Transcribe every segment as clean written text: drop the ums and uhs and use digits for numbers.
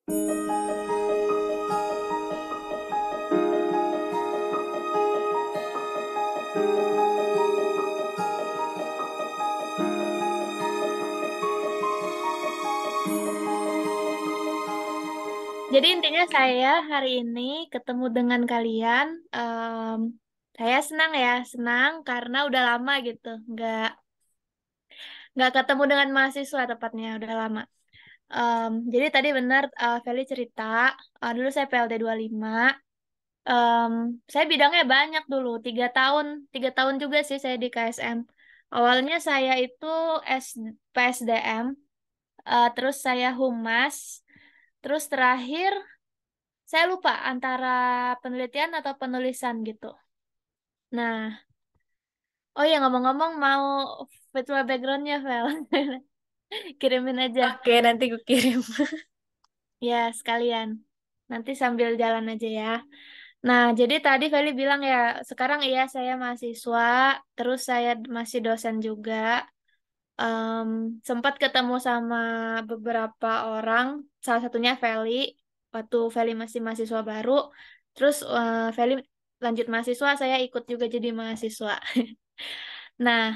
Jadi intinya saya hari ini ketemu dengan kalian. Saya senang ya, senang karena udah lama gitu, nggak ketemu dengan mahasiswa tepatnya udah lama. Jadi tadi benar Feli cerita, dulu saya PLT 25. Em, saya bidangnya banyak dulu, 3 tahun juga sih saya di KSM. Awalnya saya itu PSDM, terus saya humas, terus terakhir saya lupa antara penelitian atau penulisan gitu. Nah, oh ya ngomong-ngomong mau virtual backgroundnya, Vel. Kirimin aja. Oke, nanti gue kirim. Ya, sekalian. Nanti sambil jalan aja ya. Nah, jadi tadi Feli bilang ya, sekarang iya saya mahasiswa, terus saya masih dosen juga. Em, sempat ketemu sama beberapa orang, salah satunya Feli, waktu Feli masih mahasiswa baru. Terus Feli lanjut mahasiswa, saya ikut juga jadi mahasiswa. Nah,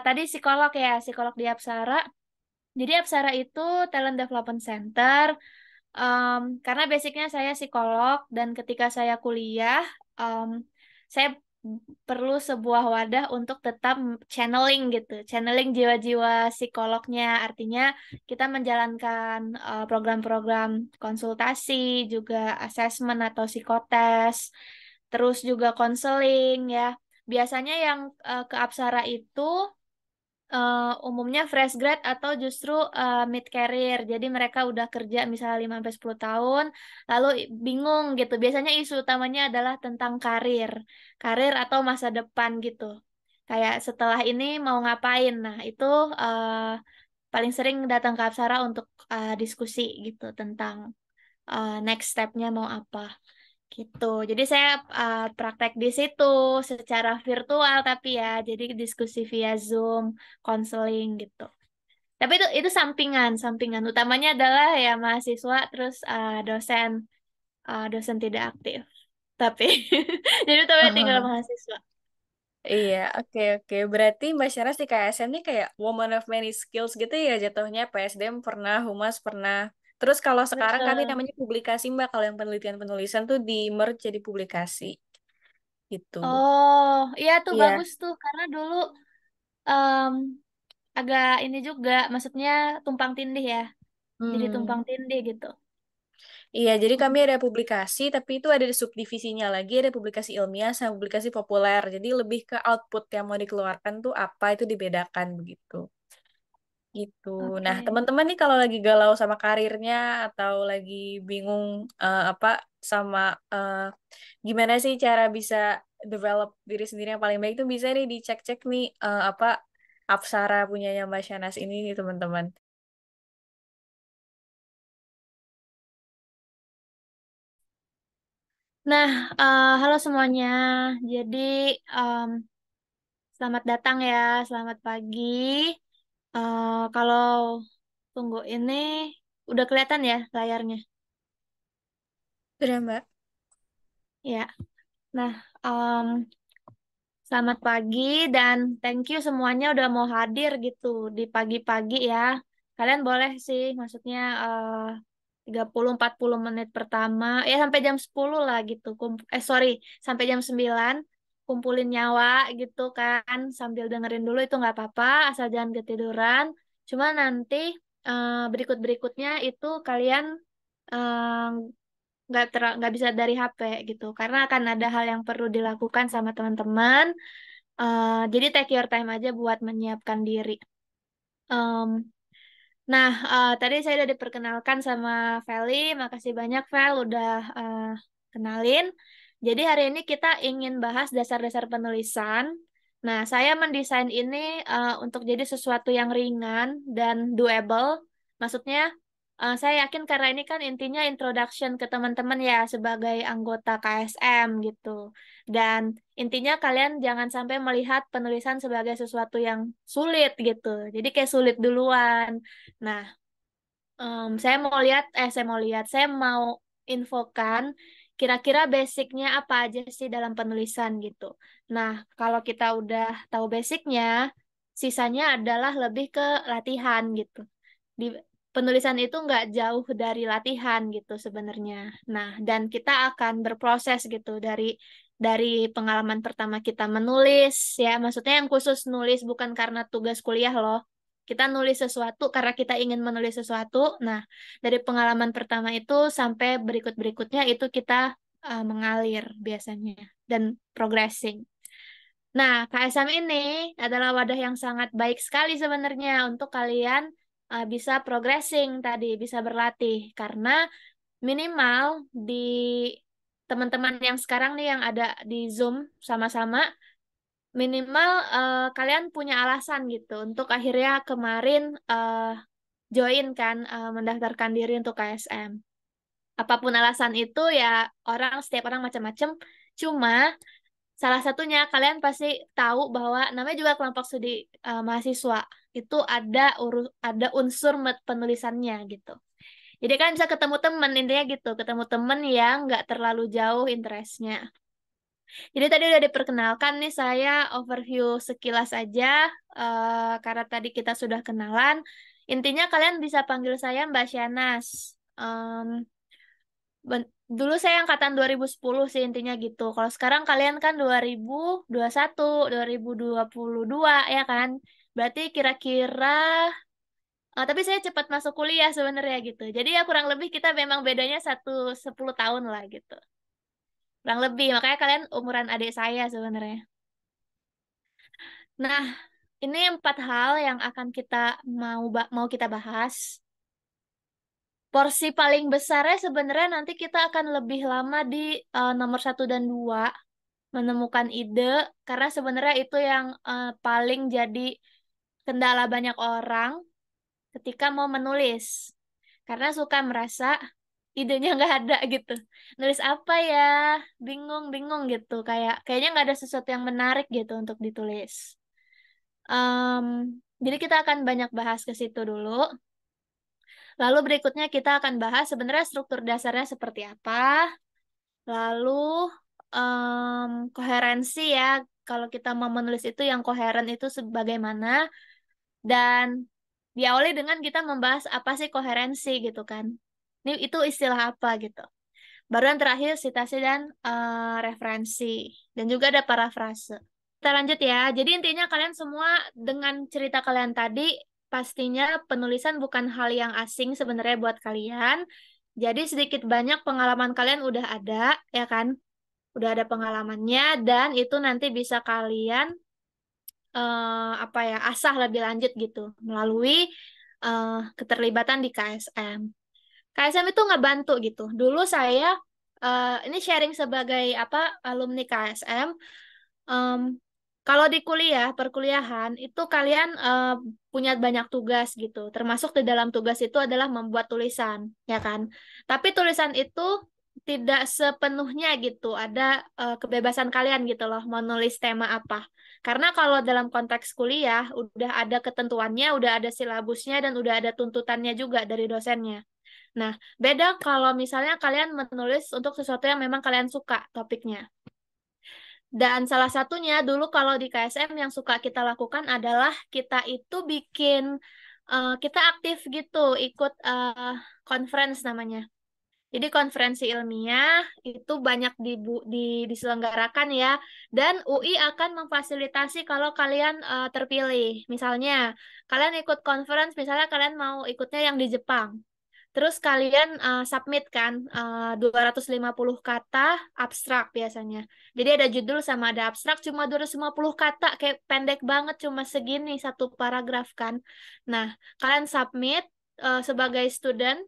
tadi psikolog ya, psikolog di Apsara. Jadi Apsara itu Talent Development Center. Karena basicnya saya psikolog dan ketika saya kuliah, em, saya perlu sebuah wadah untuk tetap channeling gitu, channeling jiwa-jiwa psikolognya. Artinya kita menjalankan program-program konsultasi, juga asesmen atau psikotes, terus juga konseling ya. Biasanya yang ke Apsara itu umumnya fresh grad atau justru mid career. Jadi mereka udah kerja misalnya 5 sampai 10 tahun, lalu bingung gitu. Biasanya isu utamanya adalah tentang karir. Karir atau masa depan gitu. Kayak setelah ini mau ngapain. Nah, itu paling sering datang ke Apsara untuk diskusi gitu tentang next step-nya mau apa gitu. Jadi saya praktek di situ secara virtual tapi ya, jadi diskusi via Zoom, konseling gitu. Tapi itu sampingan, sampingan utamanya adalah ya mahasiswa terus dosen tidak aktif. Tapi jadi utamanya tinggal mahasiswa. Iya, oke oke. Berarti Mbak Syara sih KSM ini kayak woman of many skills gitu ya jatuhnya. PSDM pernah, Humas pernah. Terus kalau sekarang kami Betul. namanya publikasi Mbak. Kalau yang penelitian penulisan tuh di merge jadi publikasi gitu. Oh, iya tuh Iya. bagus tuh karena dulu em, agak ini juga, maksudnya tumpang tindih ya. Jadi Hmm. tumpang tindih gitu. Iya, jadi kami ada publikasi, tapi itu ada subdivisinya lagi, ada publikasi ilmiah sama publikasi populer. Jadi lebih ke output yang mau dikeluarkan tuh apa itu dibedakan begitu. Gitu. Nah, Oke. teman-teman nih kalau lagi galau sama karirnya atau lagi bingung apa sama eh, gimana sih cara bisa develop diri sendiri yang paling baik tuh bisa nih dicek-cek nih apa Apsara punyanya Mbak Shanas ini nih teman-teman. Nah, halo semuanya. Jadi, em, selamat datang ya, selamat pagi. Kalau tunggu ini, udah kelihatan ya layarnya? Sudah, Mbak. Ya. Nah, selamat pagi dan thank you semuanya udah mau hadir gitu di pagi-pagi ya. Kalian boleh sih, maksudnya 30-40 menit pertama, ya sampai jam 10 lah gitu. Sorry, sampai jam 9 kumpulin nyawa gitu kan. Sambil dengerin dulu itu nggak apa-apa, asal jangan ketiduran. Cuma nanti berikut-berikutnya itu kalian eh, nggak bisa dari HP gitu. Karena akan ada hal yang perlu dilakukan sama teman-teman. Jadi take your time aja buat menyiapkan diri. Em, nah, tadi saya udah diperkenalkan sama Feli. Makasih banyak, Fel, udah kenalin. Jadi hari ini kita ingin bahas dasar-dasar penulisan. Nah, saya mendesain ini untuk jadi sesuatu yang ringan dan doable. Maksudnya, saya yakin karena ini kan intinya introduction ke teman-teman ya sebagai anggota KSM gitu. Dan intinya kalian jangan sampai melihat penulisan sebagai sesuatu yang sulit gitu. Jadi kayak sulit duluan. Nah, saya mau infokan kira-kira basicnya apa aja sih dalam penulisan gitu. Nah, kalau kita udah tahu basicnya, sisanya adalah lebih ke latihan gitu. Di penulisan itu nggak jauh dari latihan gitu sebenarnya. Nah, dan kita akan berproses gitu dari pengalaman pertama kita menulis ya, maksudnya yang khusus nulis bukan karena tugas kuliah loh. Kita nulis sesuatu karena kita ingin menulis sesuatu. Nah, dari pengalaman pertama itu sampai berikut-berikutnya itu kita mengalir biasanya dan progressing. Nah, KSM ini adalah wadah yang sangat baik sekali sebenarnya untuk kalian bisa progressing tadi, bisa berlatih. Karena minimal di teman-teman yang sekarang nih yang ada di Zoom sama-sama, minimal kalian punya alasan gitu untuk akhirnya kemarin join kan, mendaftarkan diri untuk KSM. Apapun alasan itu ya setiap orang macam-macam. Cuma salah satunya kalian pasti tahu bahwa namanya juga kelompok studi mahasiswa itu ada unsur penulisannya gitu. Jadi kan bisa ketemu temen intinya gitu, ketemu temen yang nggak terlalu jauh interestnya. Jadi tadi udah diperkenalkan nih saya overview sekilas aja karena tadi kita sudah kenalan. Intinya kalian bisa panggil saya Mbak Syanas. Em, Dulu saya angkatan 2010 sih intinya gitu. Kalau sekarang kalian kan 2021, 2022 ya kan? Berarti kira-kira tapi saya cepat masuk kuliah sebenarnya gitu. Jadi ya kurang lebih kita memang bedanya 10 tahun lah gitu. Kurang lebih, makanya kalian umuran adik saya sebenarnya. Nah, ini 4 hal yang akan kita mau kita bahas. Porsi paling besarnya sebenarnya nanti kita akan lebih lama di nomor 1 dan 2 menemukan ide karena sebenarnya itu yang paling jadi kendala banyak orang ketika mau menulis karena suka merasa idenya nggak ada gitu, nulis apa ya, bingung bingung gitu, kayaknya nggak ada sesuatu yang menarik gitu untuk ditulis. Em, jadi kita akan banyak bahas ke situ dulu. Lalu berikutnya kita akan bahas sebenarnya struktur dasarnya seperti apa. Lalu koherensi ya. Kalau kita mau menulis itu yang koheren itu sebagaimana. Dan diawali dengan kita membahas apa sih koherensi gitu kan. Ini itu istilah apa gitu. Baru yang terakhir citasi dan referensi. Dan juga ada parafrase. Kita lanjut ya. Jadi intinya kalian semua dengan cerita kalian tadi, pastinya penulisan bukan hal yang asing sebenarnya buat kalian. Jadi sedikit banyak pengalaman kalian udah ada, ya kan? Udah ada pengalamannya dan itu nanti bisa kalian apa ya, asah lebih lanjut gitu melalui keterlibatan di KSM. KSM itu ngebantu gitu. Dulu saya ini sharing sebagai apa alumni KSM. Em, Kalau di perkuliahan itu kalian punya banyak tugas gitu. Termasuk di dalam tugas itu adalah membuat tulisan, ya kan? Tapi tulisan itu tidak sepenuhnya gitu. Ada kebebasan kalian gitu loh, mau nulis tema apa. Karena kalau dalam konteks kuliah udah ada ketentuannya, udah ada silabusnya dan udah ada tuntutannya juga dari dosennya. Nah, beda kalau misalnya kalian menulis untuk sesuatu yang memang kalian suka topiknya. Dan salah satunya dulu kalau di KSM yang suka kita lakukan adalah kita itu kita aktif gitu, ikut conference namanya. Jadi konferensi ilmiah itu banyak diselenggarakan ya, dan UI akan memfasilitasi kalau kalian terpilih. Misalnya, kalian ikut conference, misalnya kalian mau ikutnya yang di Jepang. Terus kalian submit kan 250 kata abstrak biasanya. Jadi ada judul sama ada abstrak cuma 250 kata, kayak pendek banget cuma segini satu paragraf kan. Nah, kalian submit sebagai student.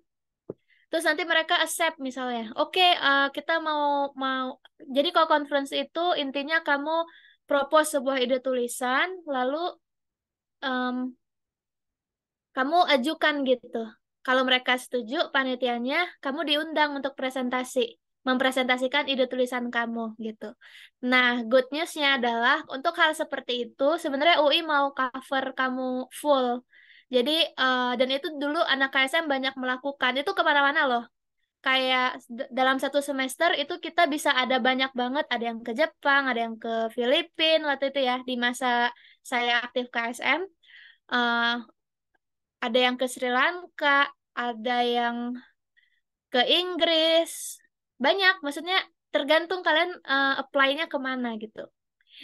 Terus nanti mereka accept misalnya. Oke, kita mau mau jadi kalau conference itu intinya kamu propose sebuah ide tulisan lalu em, kamu ajukan gitu. Kalau mereka setuju, panitianya, kamu diundang untuk mempresentasikan ide tulisan kamu gitu. Nah, good news-nya adalah untuk hal seperti itu, sebenarnya UI mau cover kamu full. Jadi dan itu dulu anak KSM banyak melakukan itu kemana-mana loh. Kayak dalam satu semester itu kita bisa ada banyak banget, ada yang ke Jepang, ada yang ke Filipina waktu itu ya di masa saya aktif KSM. eh ada yang ke Sri Lanka, ada yang ke Inggris, banyak. Maksudnya tergantung kalian apply-nya kemana gitu.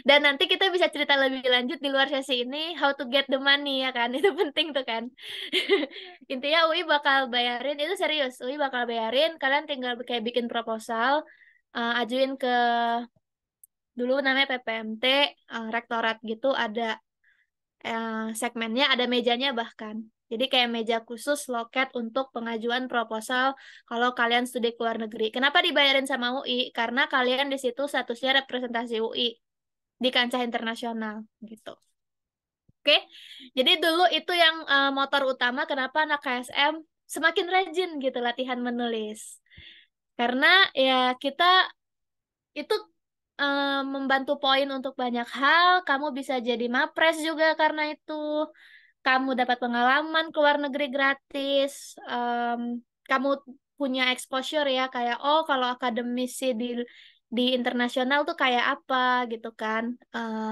Dan nanti kita bisa cerita lebih lanjut di luar sesi ini how to get the money ya kan. Itu penting tuh kan. Intinya UI bakal bayarin itu serius. UI bakal bayarin, kalian tinggal kayak bikin proposal, ajuin ke dulu namanya PPMT, rektorat gitu ada segmennya, ada mejanya bahkan. Jadi kayak meja khusus loket untuk pengajuan proposal kalau kalian studi ke luar negeri. Kenapa dibayarin sama UI? Karena kalian di situ statusnya representasi UI di kancah internasional gitu. Oke, jadi dulu itu yang motor utama kenapa anak KSM semakin rajin gitu latihan menulis. Karena ya kita itu membantu poin untuk banyak hal. Kamu bisa jadi mapres juga karena itu. Kamu dapat pengalaman ke luar negeri gratis. Kamu punya exposure ya kayak oh kalau akademisi di internasional tuh kayak apa gitu kan.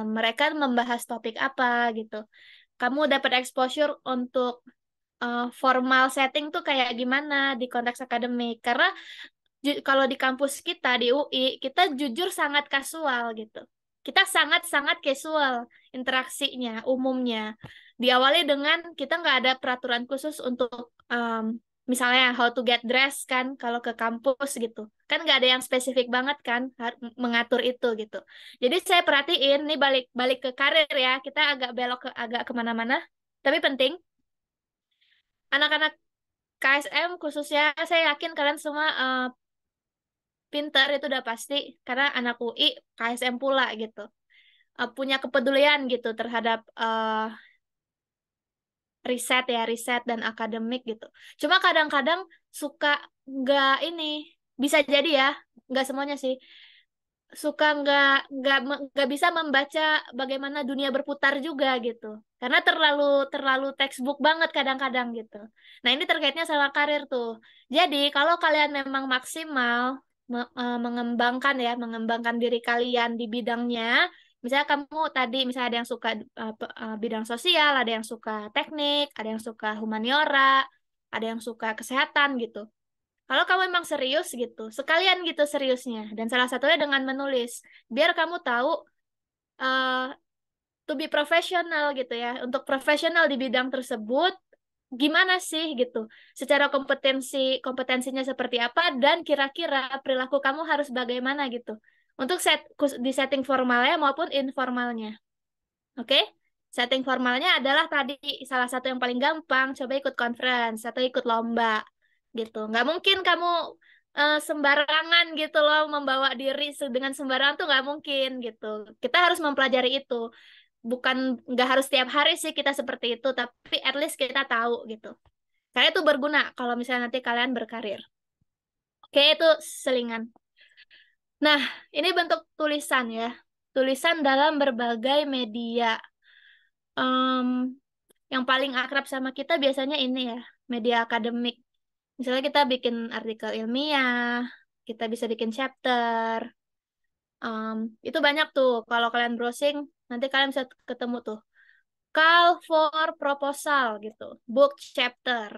Mereka membahas topik apa gitu. Kamu dapat exposure untuk formal setting tuh kayak gimana di konteks akademik. Karena kalau di kampus kita di UI, kita jujur sangat kasual gitu. Kita sangat-sangat casual interaksinya, umumnya. Diawali dengan kita nggak ada peraturan khusus untuk misalnya how to get dressed kan, kalau ke kampus gitu. Kan nggak ada yang spesifik banget kan mengatur itu gitu. Jadi saya perhatiin, nih balik balik ke karir ya, kita agak belok ke agak kemana-mana. Tapi penting, anak-anak KSM khususnya saya yakin kalian semua pinter itu udah pasti karena anak UI KSM pula gitu. Punya kepedulian gitu terhadap riset ya riset dan akademik gitu. Cuma kadang-kadang suka nggak ini bisa jadi ya nggak semuanya sih suka nggak bisa membaca bagaimana dunia berputar juga gitu karena terlalu terlalu textbook banget kadang-kadang gitu. Nah ini terkaitnya sama karir tuh. Jadi kalau kalian memang maksimal mengembangkan ya mengembangkan diri kalian di bidangnya, misalnya kamu tadi misalnya ada yang suka bidang sosial, ada yang suka teknik, ada yang suka humaniora, ada yang suka kesehatan gitu. Kalau kamu emang serius gitu, sekalian gitu seriusnya. Dan salah satunya dengan menulis. Biar kamu tahu eh to be professional gitu ya. Untuk profesional di bidang tersebut, gimana sih gitu. Secara kompetensinya seperti apa, dan kira-kira perilaku kamu harus bagaimana gitu. Untuk di setting formalnya maupun informalnya. Oke? Setting formalnya adalah tadi salah satu yang paling gampang, coba ikut conference atau ikut lomba gitu. Nggak mungkin kamu sembarangan gitu loh membawa diri dengan sembarangan tuh nggak mungkin gitu. Kita harus mempelajari itu. Bukan nggak harus tiap hari sih kita seperti itu, tapi at least kita tahu gitu. Karena itu berguna kalau misalnya nanti kalian berkarir. Oke, itu selingan. Nah, ini bentuk tulisan ya. Tulisan dalam berbagai media. Em, yang paling akrab sama kita biasanya ini ya, media akademik. Misalnya kita bikin artikel ilmiah, kita bisa bikin chapter. Em, itu banyak tuh. Kalau kalian browsing, nanti kalian bisa ketemu tuh. Call for proposal gitu, book chapter.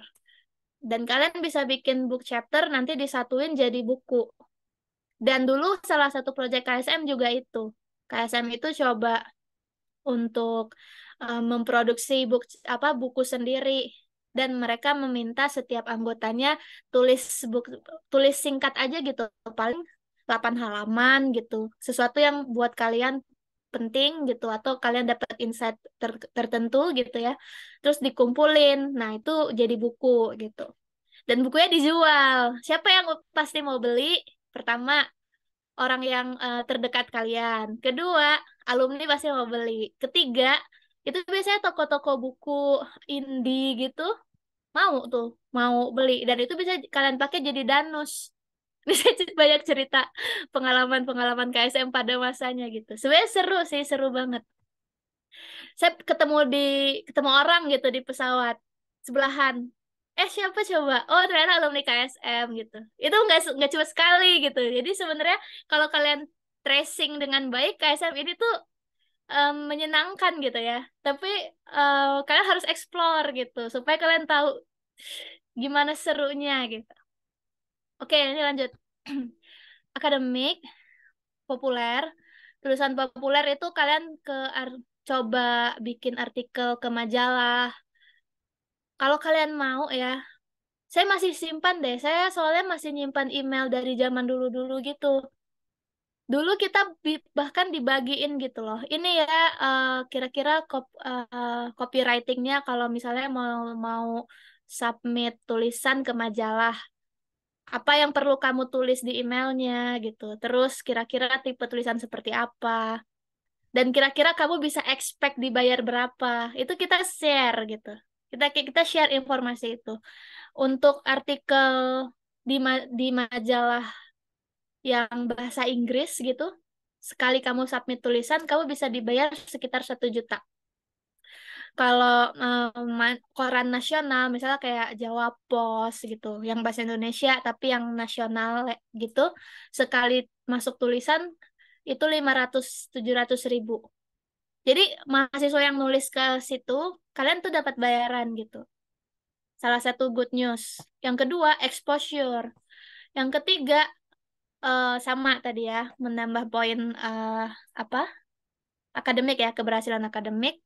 Dan kalian bisa bikin book chapter nanti disatuin jadi buku. Dan dulu salah satu proyek KSM juga itu. KSM itu coba untuk memproduksi buku sendiri dan mereka meminta setiap anggotanya tulis buku tulis singkat aja gitu paling 8 halaman gitu sesuatu yang buat kalian penting gitu atau kalian dapat insight tertentu gitu ya terus dikumpulin nah itu jadi buku gitu dan bukunya dijual siapa yang pasti mau beli pertama orang yang terdekat kalian. Kedua, alumni pasti mau beli. Ketiga, itu biasanya toko-toko buku indie gitu mau tuh, mau beli. Dan itu bisa kalian pakai jadi danus. Bisa banyak cerita pengalaman-pengalaman KSM pada masanya gitu. Sebenarnya seru sih, seru banget. Saya ketemu orang gitu di pesawat sebelahan. Siapa coba? Oh, ternyata alumni KSM gitu. Itu nggak cuma sekali gitu. Jadi sebenarnya kalau kalian tracing dengan baik, KSM ini tuh menyenangkan gitu ya. Tapi kalian harus explore gitu supaya kalian tahu gimana serunya gitu. Oke, ini lanjut. Akademik, populer. Tulisan populer itu kalian coba bikin artikel ke majalah. Kalau kalian mau ya, saya masih simpan deh. Saya soalnya masih nyimpan email dari zaman dulu-dulu gitu. Dulu kita bahkan dibagiin gitu loh. Ini ya kira-kira copywritingnya kalau misalnya mau submit tulisan ke majalah, apa yang perlu kamu tulis di emailnya gitu. Terus kira-kira tipe tulisan seperti apa. Dan kira-kira kamu bisa expect dibayar berapa. Itu kita share gitu. Kita share informasi itu. Untuk artikel di majalah yang bahasa Inggris gitu, sekali kamu submit tulisan, kamu bisa dibayar sekitar 1 juta. Kalau koran nasional, misalnya kayak Jawa Pos gitu, yang bahasa Indonesia tapi yang nasional gitu, sekali masuk tulisan itu 500-700 ribu. Jadi mahasiswa yang nulis ke situ, kalian tuh dapat bayaran gitu. Salah satu good news. Yang kedua, exposure. Yang ketiga, sama tadi ya, menambah poin apa akademik ya, keberhasilan akademik.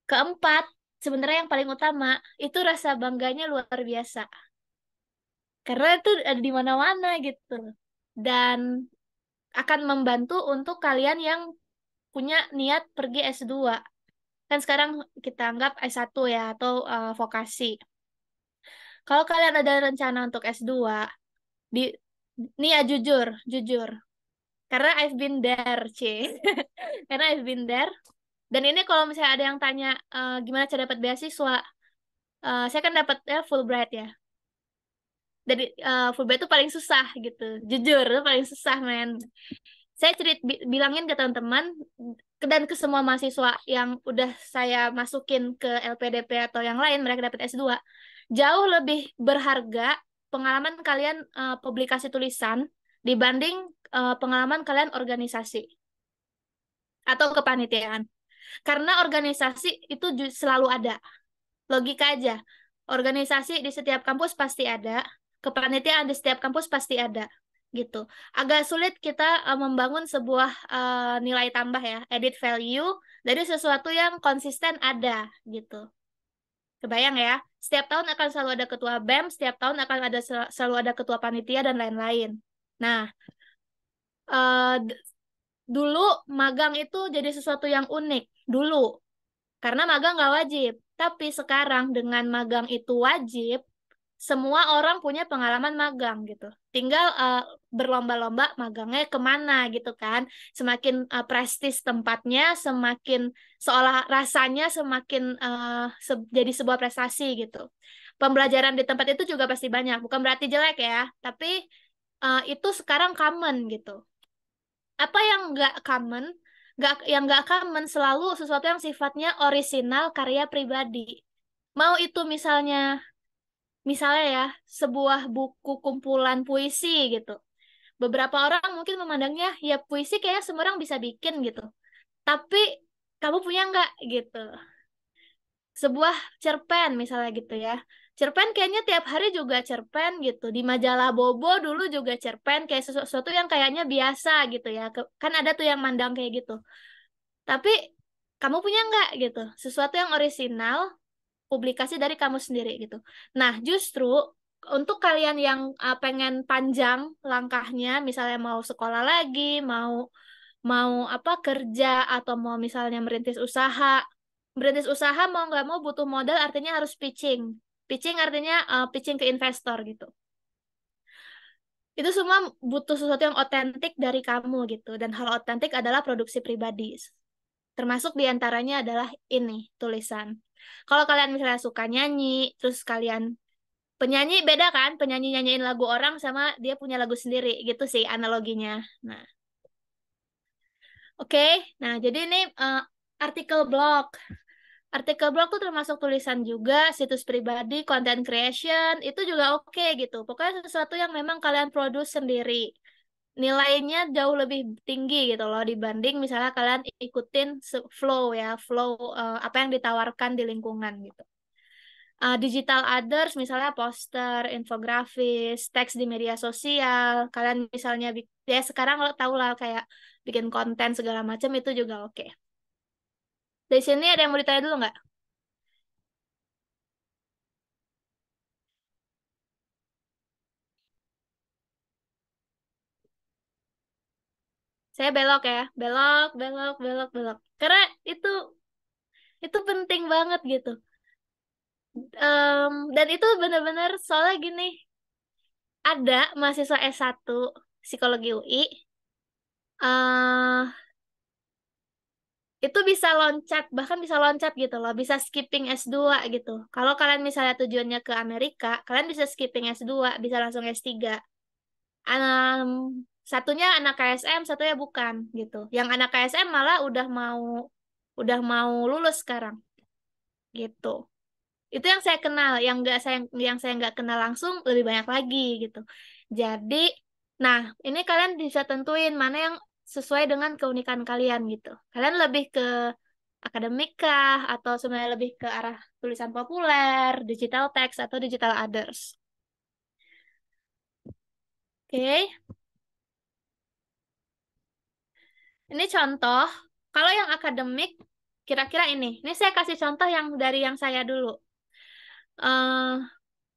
Keempat, sebenarnya yang paling utama itu rasa bangganya luar biasa, karena itu ada di mana-mana gitu, dan akan membantu untuk kalian yang punya niat pergi S2. Kan sekarang kita anggap S1 ya, atau vokasi. Kalau kalian ada rencana untuk S2, di nih ya, jujur, jujur. Karena I've been there, C. Karena I've been there. Dan ini kalau misalnya ada yang tanya gimana cara dapat beasiswa, saya kan dapat ya Fulbright ya. Jadi Fulbright itu paling susah gitu. Jujur, itu paling susah, men. Saya bilangin ke teman-teman dan ke semua mahasiswa yang udah saya masukin ke LPDP atau yang lain, mereka dapat S2. Jauh lebih berharga pengalaman kalian publikasi tulisan dibanding pengalaman kalian organisasi atau kepanitiaan. Karena organisasi itu selalu ada. Logika aja. Organisasi di setiap kampus pasti ada, kepanitiaan di setiap kampus pasti ada, gitu. Agak sulit kita membangun sebuah nilai tambah ya, added value dari sesuatu yang konsisten ada, gitu. Kebayang ya? Setiap tahun akan selalu ada ketua BEM, setiap tahun akan selalu ada ketua panitia dan lain-lain. Nah, eh, d- dulu magang itu jadi sesuatu yang unik. Dulu, karena magang nggak wajib. Tapi sekarang dengan magang itu wajib, semua orang punya pengalaman magang gitu. Tinggal berlomba-lomba magangnya kemana gitu kan. Semakin prestis tempatnya, semakin seolah rasanya semakin jadi sebuah prestasi gitu. Pembelajaran di tempat itu juga pasti banyak. Bukan berarti jelek ya, tapi itu sekarang common gitu. Apa yang nggak common? Yang nggak common selalu sesuatu yang sifatnya orisinal karya pribadi. Mau itu misalnya ya, sebuah buku kumpulan puisi gitu. Beberapa orang mungkin memandangnya, ya puisi kayaknya semua orang bisa bikin gitu. Tapi kamu punya nggak gitu? Sebuah cerpen misalnya gitu ya. Cerpen kayaknya tiap hari juga cerpen gitu. Di majalah Bobo dulu juga cerpen, kayak sesuatu yang kayaknya biasa gitu ya. Kan ada tuh yang mandang kayak gitu. Tapi kamu punya nggak gitu? Sesuatu yang orisinal, publikasi dari kamu sendiri gitu. Nah, justru untuk kalian yang pengen panjang langkahnya, misalnya mau sekolah lagi, mau mau apa kerja atau mau misalnya merintis usaha. Merintis usaha mau nggak mau butuh modal, artinya harus pitching. Pitching artinya pitching ke investor gitu. Itu semua butuh sesuatu yang otentik dari kamu gitu. Dan hal otentik adalah produksi pribadi. Termasuk diantaranya adalah ini, tulisan. Kalau kalian misalnya suka nyanyi, terus kalian penyanyi beda kan? Penyanyi nyanyiin lagu orang sama dia punya lagu sendiri, gitu sih analoginya. Nah, oke. Nah, jadi ini artikel blog. Artikel blog tuh termasuk tulisan juga, situs pribadi, content creation, itu juga oke gitu. Pokoknya sesuatu yang memang kalian produce sendiri. Nilainya jauh lebih tinggi gitu loh dibanding misalnya kalian ikutin flow ya, flow apa yang ditawarkan di lingkungan gitu. Digital others misalnya poster, infografis, teks di media sosial, kalian misalnya ya sekarang lo tau lah kayak bikin konten segala macam itu juga oke. Dari sini ada yang mau ditanya dulu nggak? Saya belok ya, belok, belok, belok, belok. Karena itu itu penting banget gitu. Dan itu benar-benar soalnya gini, ada mahasiswa S1 psikologi UI eh itu bisa loncat, bahkan bisa loncat gitu loh, bisa skipping S2 gitu. Kalau kalian misalnya tujuannya ke Amerika, kalian bisa skipping S2, bisa langsung S3. Em, satunya anak KSM, satunya bukan gitu. Yang anak KSM malah udah mau lulus sekarang gitu. Itu yang saya kenal, yang saya nggak kenal langsung lebih banyak lagi gitu. Jadi, nah ini kalian bisa tentuin mana yang sesuai dengan keunikan kalian gitu. Kalian lebih ke akademik kah atau sebenarnya lebih ke arah tulisan populer, digital text atau digital others. Oke, ini contoh. Kalau yang akademik, kira-kira ini. Ini saya kasih contoh yang dari yang saya dulu. eh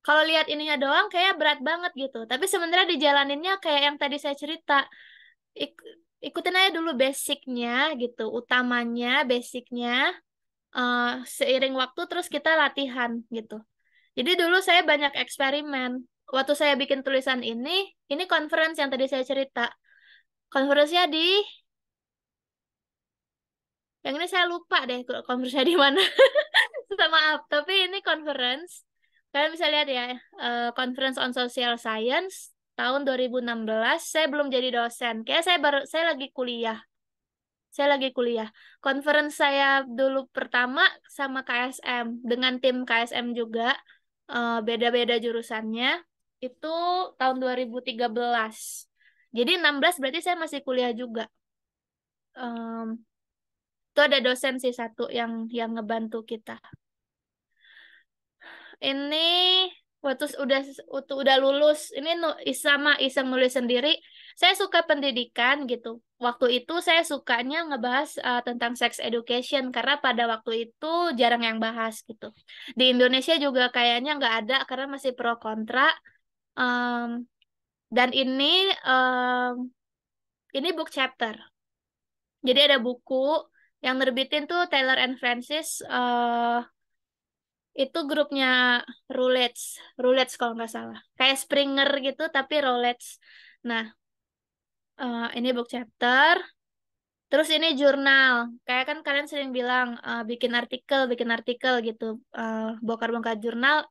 Kalau lihat ininya doang kayak berat banget gitu. Tapi sebenarnya dijalaninnya kayak yang tadi saya cerita. Ik- ikutin aja dulu basicnya gitu, utamanya basicnya. eh, Seiring waktu terus kita latihan gitu. Jadi dulu saya banyak eksperimen. Waktu saya bikin tulisan ini conference yang tadi saya cerita. Conference-nya yang ini saya lupa deh conference-nya di mana. Minta maaf, tapi ini conference. Kalian bisa lihat ya, Conference on Social Science tahun 2016. Saya belum jadi dosen. Kayak saya lagi kuliah. Saya lagi kuliah. Conference saya dulu pertama sama KSM dengan tim KSM juga, beda-beda jurusannya. Itu tahun 2013. Jadi 16 berarti saya masih kuliah juga. Em, itu ada dosen sih satu yang ngebantu kita. Ini waktu udah lulus, ini sama iseng nulis sendiri. Saya suka pendidikan gitu. Waktu itu saya sukanya ngebahas tentang sex education karena pada waktu itu jarang yang bahas gitu. Di Indonesia juga kayaknya nggak ada karena masih pro kontra. Em, dan ini book chapter. Jadi ada buku yang nerbitin tuh Taylor and Francis. Itu grupnya Roulette, Roulette kalau nggak salah. Kayak Springer gitu, tapi Roulette. Nah, ini book chapter. Terus ini jurnal. Kayak kan kalian sering bilang bikin artikel gitu, bongkar-bongkar jurnal.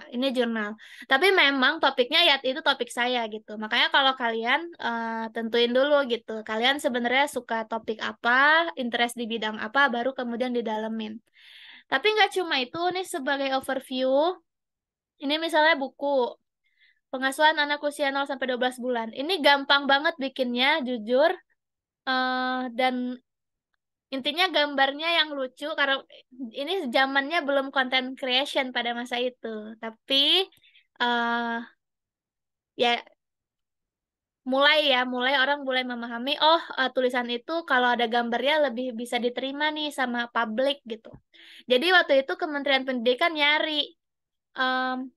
Ini jurnal. Tapi memang topiknya ya itu topik saya gitu. Makanya kalau kalian tentuin dulu gitu. Kalian sebenarnya suka topik apa, interest di bidang apa, baru kemudian didalemin. Tapi nggak cuma itu nih sebagai overview. Ini misalnya buku Pengasuhan Anak Usia 0 sampai 12 bulan. Ini gampang banget bikinnya, jujur. Dan intinya gambarnya yang lucu karena ini zamannya belum content creation pada masa itu. Tapi eh ya mulai orang mulai memahami, oh tulisan itu kalau ada gambarnya lebih bisa diterima nih sama publik gitu. Jadi waktu itu Kementerian Pendidikan nyari. em,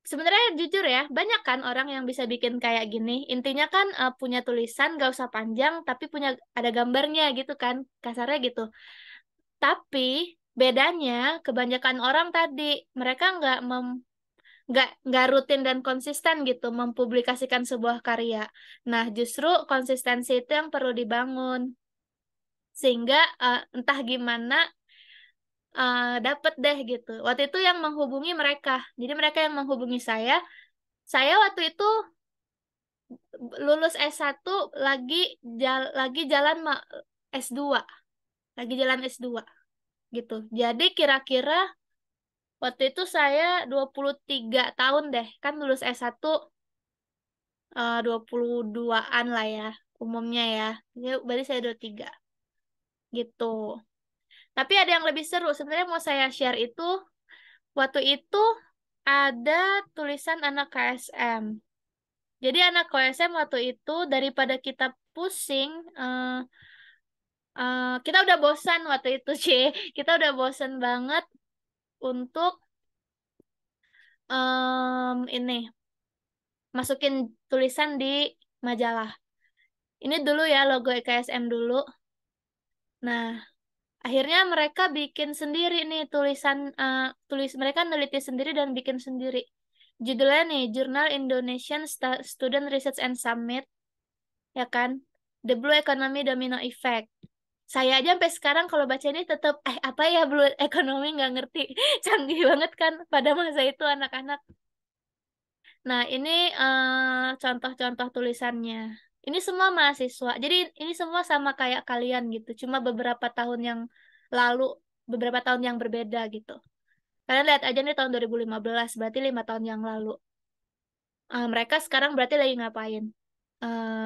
Sebenarnya jujur ya, banyak kan orang yang bisa bikin kayak gini. Intinya kan punya tulisan gak usah panjang, tapi ada gambarnya gitu kan, kasarnya gitu. Tapi bedanya kebanyakan orang tadi mereka nggak rutin dan konsisten gitu mempublikasikan sebuah karya. Nah, justru konsistensi itu yang perlu dibangun sehingga entah gimana dapet deh gitu. Waktu itu yang menghubungi mereka. Jadi mereka yang menghubungi saya. Saya waktu itu lulus S1 lagi jalan S2. lagi jalan S2 gitu. Jadi kira-kira waktu itu saya 23 tahun deh, kan lulus S1 22-an lah ya umumnya ya. Jadi berarti saya 23 gitu. Tapi ada yang lebih seru. Sebenarnya mau saya share itu, waktu itu ada tulisan anak KSM. Jadi anak KSM waktu itu daripada kita pusing, kita udah bosan waktu itu, Kita udah bosan banget untuk ini masukin tulisan di majalah. Ini dulu ya logo KSM dulu. Nah, akhirnya mereka bikin sendiri nih tulisan mereka neliti sendiri dan bikin sendiri. Judulnya nih Jurnal Indonesian Student Research and Summit, ya kan? The Blue Economy Domino Effect. Saya aja sampai sekarang kalau baca ini tetap apa ya Blue Economy nggak ngerti. Canggih banget kan pada masa itu anak-anak. Nah, ini contoh-contoh tulisannya. Ini semua mahasiswa. Jadi ini semua sama kayak kalian gitu. Cuma beberapa tahun yang lalu, beberapa tahun yang berbeda gitu. Kalian lihat aja nih tahun 2015, berarti 5 tahun yang lalu. Mereka sekarang berarti lagi ngapain?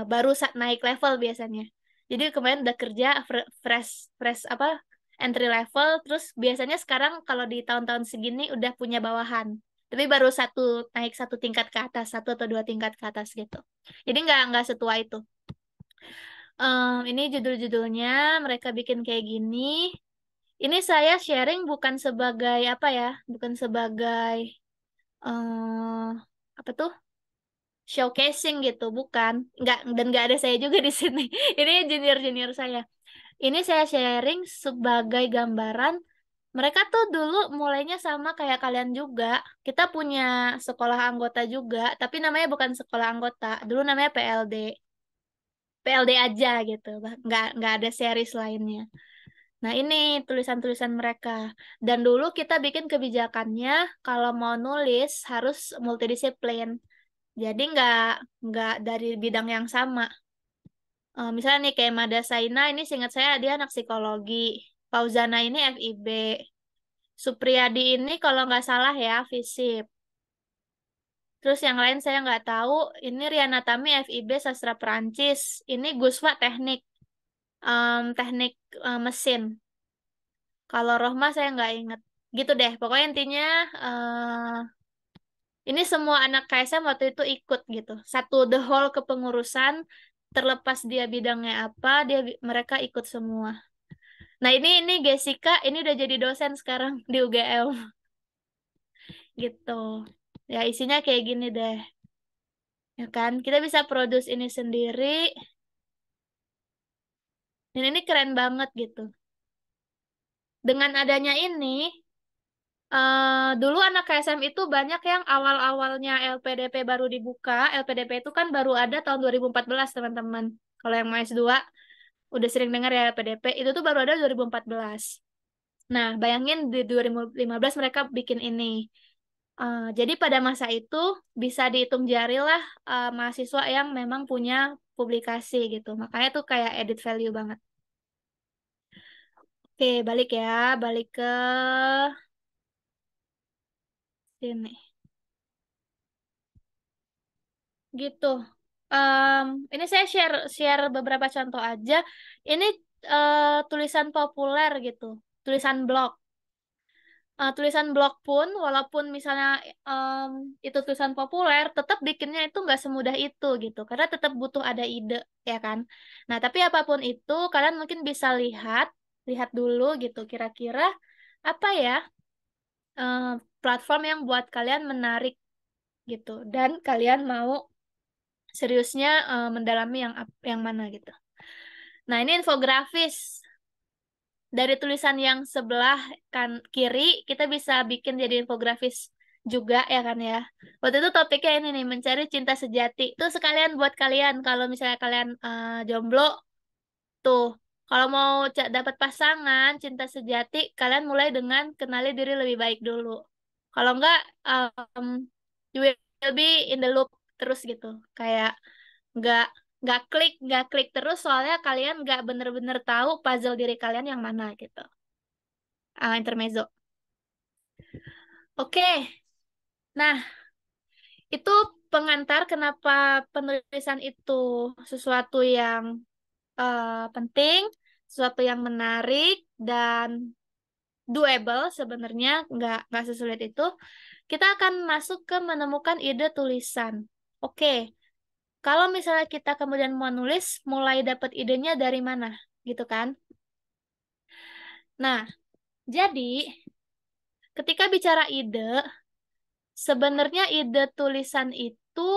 Baru naik level biasanya. Jadi kemarin udah kerja fresh fresh apa entry level, terus biasanya sekarang kalau di tahun-tahun segini udah punya bawahan. Tapi baru naik satu tingkat ke atas, satu atau dua tingkat ke atas gitu. Jadi nggak setua itu. Ini judul-judulnya mereka bikin kayak gini. Ini saya sharing bukan sebagai apa ya, bukan sebagai eh apa tuh showcasing gitu, bukan. Nggak, dan nggak ada saya juga di sini. Ini junior-junior saya. Ini saya sharing sebagai gambaran. Mereka tuh dulu mulainya sama kayak kalian juga. Kita punya sekolah anggota juga, tapi namanya bukan sekolah anggota. Dulu namanya PLD. PLD aja gitu. Nggak ada series lainnya. Nah, ini tulisan-tulisan mereka. Dan dulu kita bikin kebijakannya kalau mau nulis harus multidisiplin. Jadi nggak dari bidang yang sama. Misalnya nih kayak Mada Saina ini seingat saya dia anak psikologi. Fauzana ini FIB. Supriyadi ini kalau nggak salah ya FISIP. Terus yang lain saya nggak tahu. Ini Riana Tami FIB Sastra Perancis. Ini Guswa teknik mesin. Kalau Rohma saya nggak inget. Gitu deh. Pokoknya intinya ini semua anak KSM waktu itu ikut gitu. Satu the whole kepengurusan terlepas dia bidangnya apa, mereka ikut semua. Nah, ini Jessica ini udah jadi dosen sekarang di UGM gitu. Ya isinya kayak gini deh. Ya kan? Kita bisa produce ini sendiri dan ini keren banget gitu. Dengan adanya ini dulu anak KSM itu banyak yang awal-awalnya LPDP baru dibuka. LPDP itu kan baru ada tahun 2014, teman-teman. Kalau yang mau S2 udah sering dengar ya LPDP, itu tuh baru ada 2014. Nah, bayangin di 2015 mereka bikin ini. Jadi pada masa itu bisa dihitung jari lah mahasiswa yang memang punya publikasi gitu. Makanya tuh kayak edit value banget. Oke, balik ke sini. Gitu. Em, ini saya share share beberapa contoh aja. Ini tulisan populer gitu, tulisan blog. Tulisan blog pun, walaupun misalnya em, itu tulisan populer, tetap bikinnya itu nggak semudah itu gitu, karena tetap butuh ada ide, ya kan? Nah, tapi apapun itu, kalian mungkin bisa lihat dulu gitu, kira-kira apa ya eh, platform yang buat kalian menarik gitu, dan kalian mau seriusnya mendalami yang mana gitu. Nah, ini infografis. Dari tulisan yang sebelah kan kiri, kita bisa bikin jadi infografis juga ya kan ya. Waktu itu topiknya ini nih, mencari cinta sejati. Itu sekalian buat kalian, kalau misalnya kalian jomblo, tuh. Kalau mau dapat pasangan, cinta sejati, kalian mulai dengan kenali diri lebih baik dulu. Kalau enggak, um, you will be in the loop terus gitu. Kayak enggak. nggak klik terus soalnya kalian nggak bener-bener tahu puzzle diri kalian yang mana gitu. Intermezzo. Oke, nah itu pengantar kenapa penulisan itu sesuatu yang penting, sesuatu yang menarik dan doable sebenarnya nggak sesulit itu. Kita akan masuk ke menemukan ide tulisan. Oke, kalau misalnya kita kemudian mau nulis, mulai dapat idenya dari mana, gitu kan? Nah, jadi ketika bicara ide, sebenarnya ide tulisan itu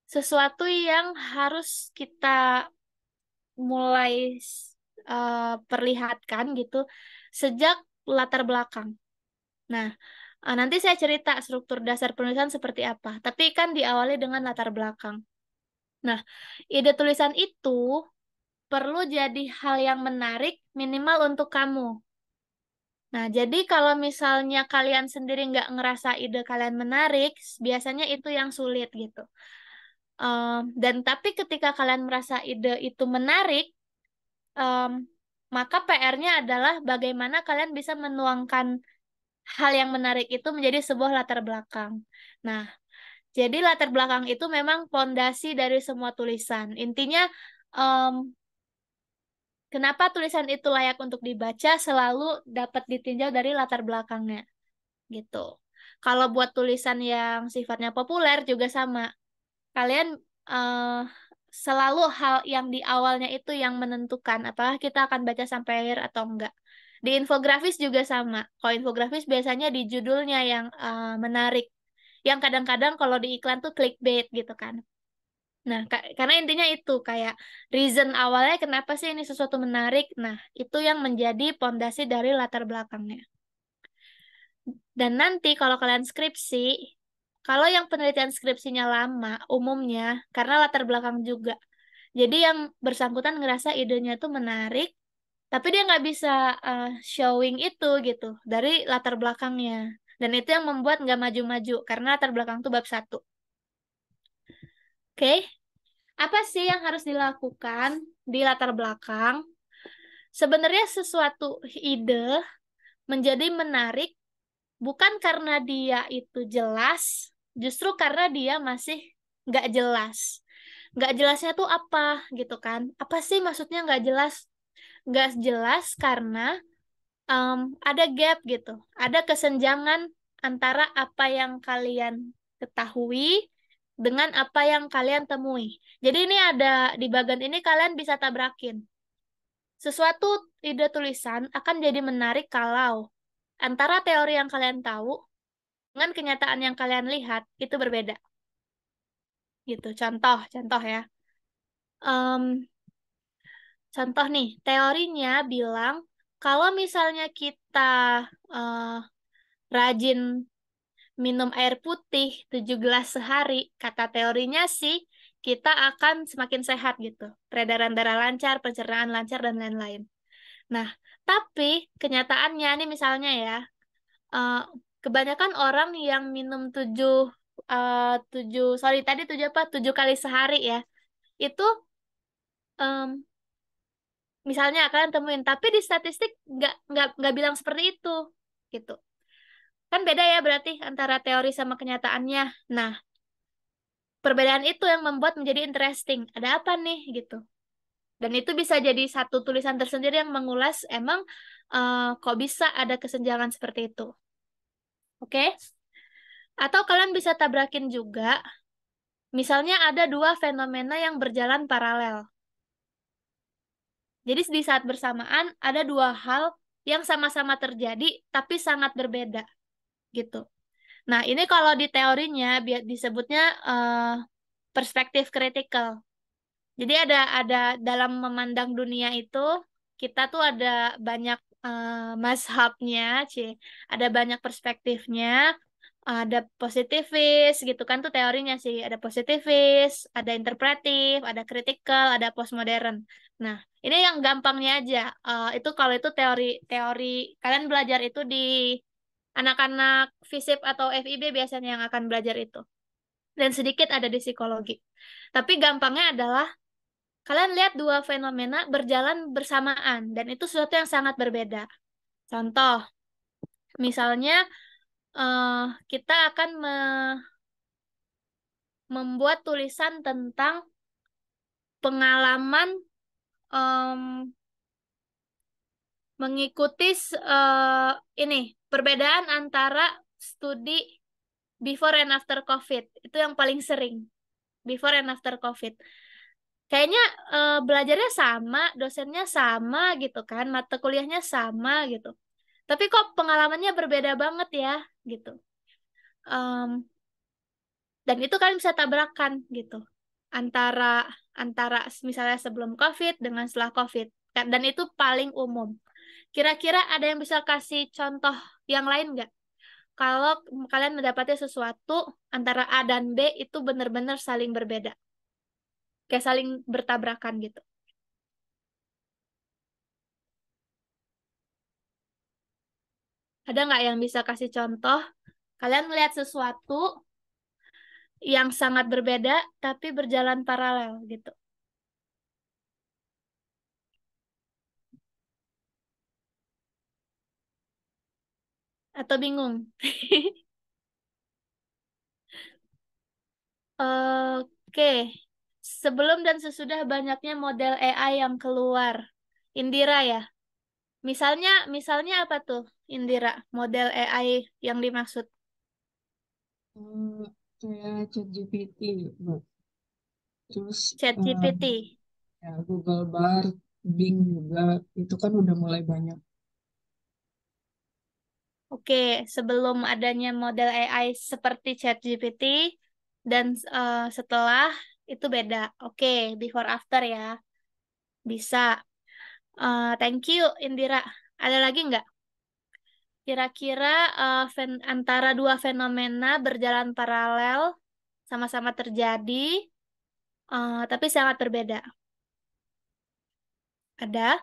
sesuatu yang harus kita mulai perlihatkan gitu sejak latar belakang. Nah, nanti saya cerita struktur dasar penulisan seperti apa. Tapi kan diawali dengan latar belakang. Nah, ide tulisan itu perlu jadi hal yang menarik minimal untuk kamu. Nah, jadi kalau misalnya kalian sendiri nggak ngerasa ide kalian menarik, biasanya itu yang sulit gitu. Dan tapi ketika kalian merasa ide itu menarik, em, maka PR-nya adalah bagaimana kalian bisa menuangkan hal yang menarik itu menjadi sebuah latar belakang. Nah, jadi latar belakang itu memang fondasi dari semua tulisan. Intinya, em, kenapa tulisan itu layak untuk dibaca selalu dapat ditinjau dari latar belakangnya, gitu. Kalau buat tulisan yang sifatnya populer juga sama. Kalian eh, selalu hal yang di awalnya itu yang menentukan apakah kita akan baca sampai akhir atau enggak. Di infografis juga sama. Kalau infografis biasanya di judulnya yang menarik. Yang kadang-kadang kalau di iklan tuh clickbait gitu kan. Nah, karena intinya itu kayak reason awalnya kenapa sih ini sesuatu menarik. Nah, itu yang menjadi pondasi dari latar belakangnya. Dan nanti kalau kalian skripsi, kalau yang penelitian skripsinya lama, umumnya karena latar belakang juga. Jadi yang bersangkutan ngerasa idenya tuh menarik, tapi dia nggak bisa showing itu gitu dari latar belakangnya. Dan itu yang membuat nggak maju-maju karena latar belakang tuh bab satu. Oke, apa sih yang harus dilakukan di latar belakang? Sebenarnya sesuatu ide menjadi menarik bukan karena dia itu jelas, justru karena dia masih nggak jelas. Nggak jelasnya tuh apa gitu kan? Apa sih maksudnya nggak jelas? Nggak jelas karena ada gap gitu. Ada kesenjangan antara apa yang kalian ketahui dengan apa yang kalian temui. Jadi ini ada di bagian ini kalian bisa tabrakin. Sesuatu ide tulisan akan jadi menarik kalau antara teori yang kalian tahu dengan kenyataan yang kalian lihat itu berbeda gitu. Contoh ya. Em, contoh nih, teorinya bilang kalau misalnya kita eh, rajin minum air putih 7 gelas sehari, kata teorinya sih kita akan semakin sehat gitu. Peredaran darah lancar, pencernaan lancar dan lain-lain. Nah, tapi kenyataannya nih misalnya ya, eh, kebanyakan orang yang minum 7 kali sehari ya, itu em, misalnya kalian temuin, tapi di statistik nggak bilang seperti itu, gitu. Kan beda ya berarti antara teori sama kenyataannya. Nah, perbedaan itu yang membuat menjadi interesting. Ada apa nih, gitu. Dan itu bisa jadi satu tulisan tersendiri yang mengulas emang kok bisa ada kesenjangan seperti itu. Oke? Atau kalian bisa tabrakin juga. Misalnya ada dua fenomena yang berjalan paralel. Jadi di saat bersamaan ada dua hal yang sama-sama terjadi tapi sangat berbeda gitu. Nah, ini kalau di teorinya disebutnya perspektif kritikal. Jadi ada dalam memandang dunia itu kita tuh ada banyak mazhabnya, ada banyak perspektifnya, ada positifis gitu kan tuh teorinya sih. Ada positifis, ada interpretif, ada kritikal, ada postmodern. Nah, ini yang gampangnya aja. Itu kalau itu teori kalian belajar itu di anak-anak FISIP atau FIB biasanya yang akan belajar itu. dan sedikit ada di psikologi. Tapi gampangnya adalah kalian lihat dua fenomena berjalan bersamaan dan itu sesuatu yang sangat berbeda. Contoh, misalnya eh, kita akan membuat tulisan tentang pengalaman em, mengikuti ini perbedaan antara studi before and after COVID. Itu yang paling sering, before and after COVID. Kayaknya belajarnya sama, dosennya sama gitu kan, mata kuliahnya sama gitu. Tapi kok pengalamannya berbeda banget ya gitu. Em, dan itu kan bisa tabrakan gitu antara antara misalnya sebelum COVID dengan setelah COVID. Dan itu paling umum. Kira-kira ada yang bisa kasih contoh yang lain nggak? Kalau kalian mendapati sesuatu antara A dan B itu benar-benar saling berbeda, kayak saling bertabrakan gitu. Ada nggak yang bisa kasih contoh? Kalian melihat sesuatu yang sangat berbeda tapi berjalan paralel gitu. Atau bingung? Oke. Sebelum dan sesudah banyaknya model AI yang keluar. Indira ya. Misalnya, misalnya apa tuh, Indira? Model AI yang dimaksud. Eh, kayak ChatGPT, Mbak. Terus ChatGPT. ya Google Bard, Bing juga itu kan udah mulai banyak. Oke, sebelum adanya model AI seperti ChatGPT dan setelah itu beda. Oke, before after ya. Bisa. Thank you, Indira. Ada lagi nggak? Kira-kira antara dua fenomena berjalan paralel, sama-sama terjadi, tapi sangat berbeda. Ada?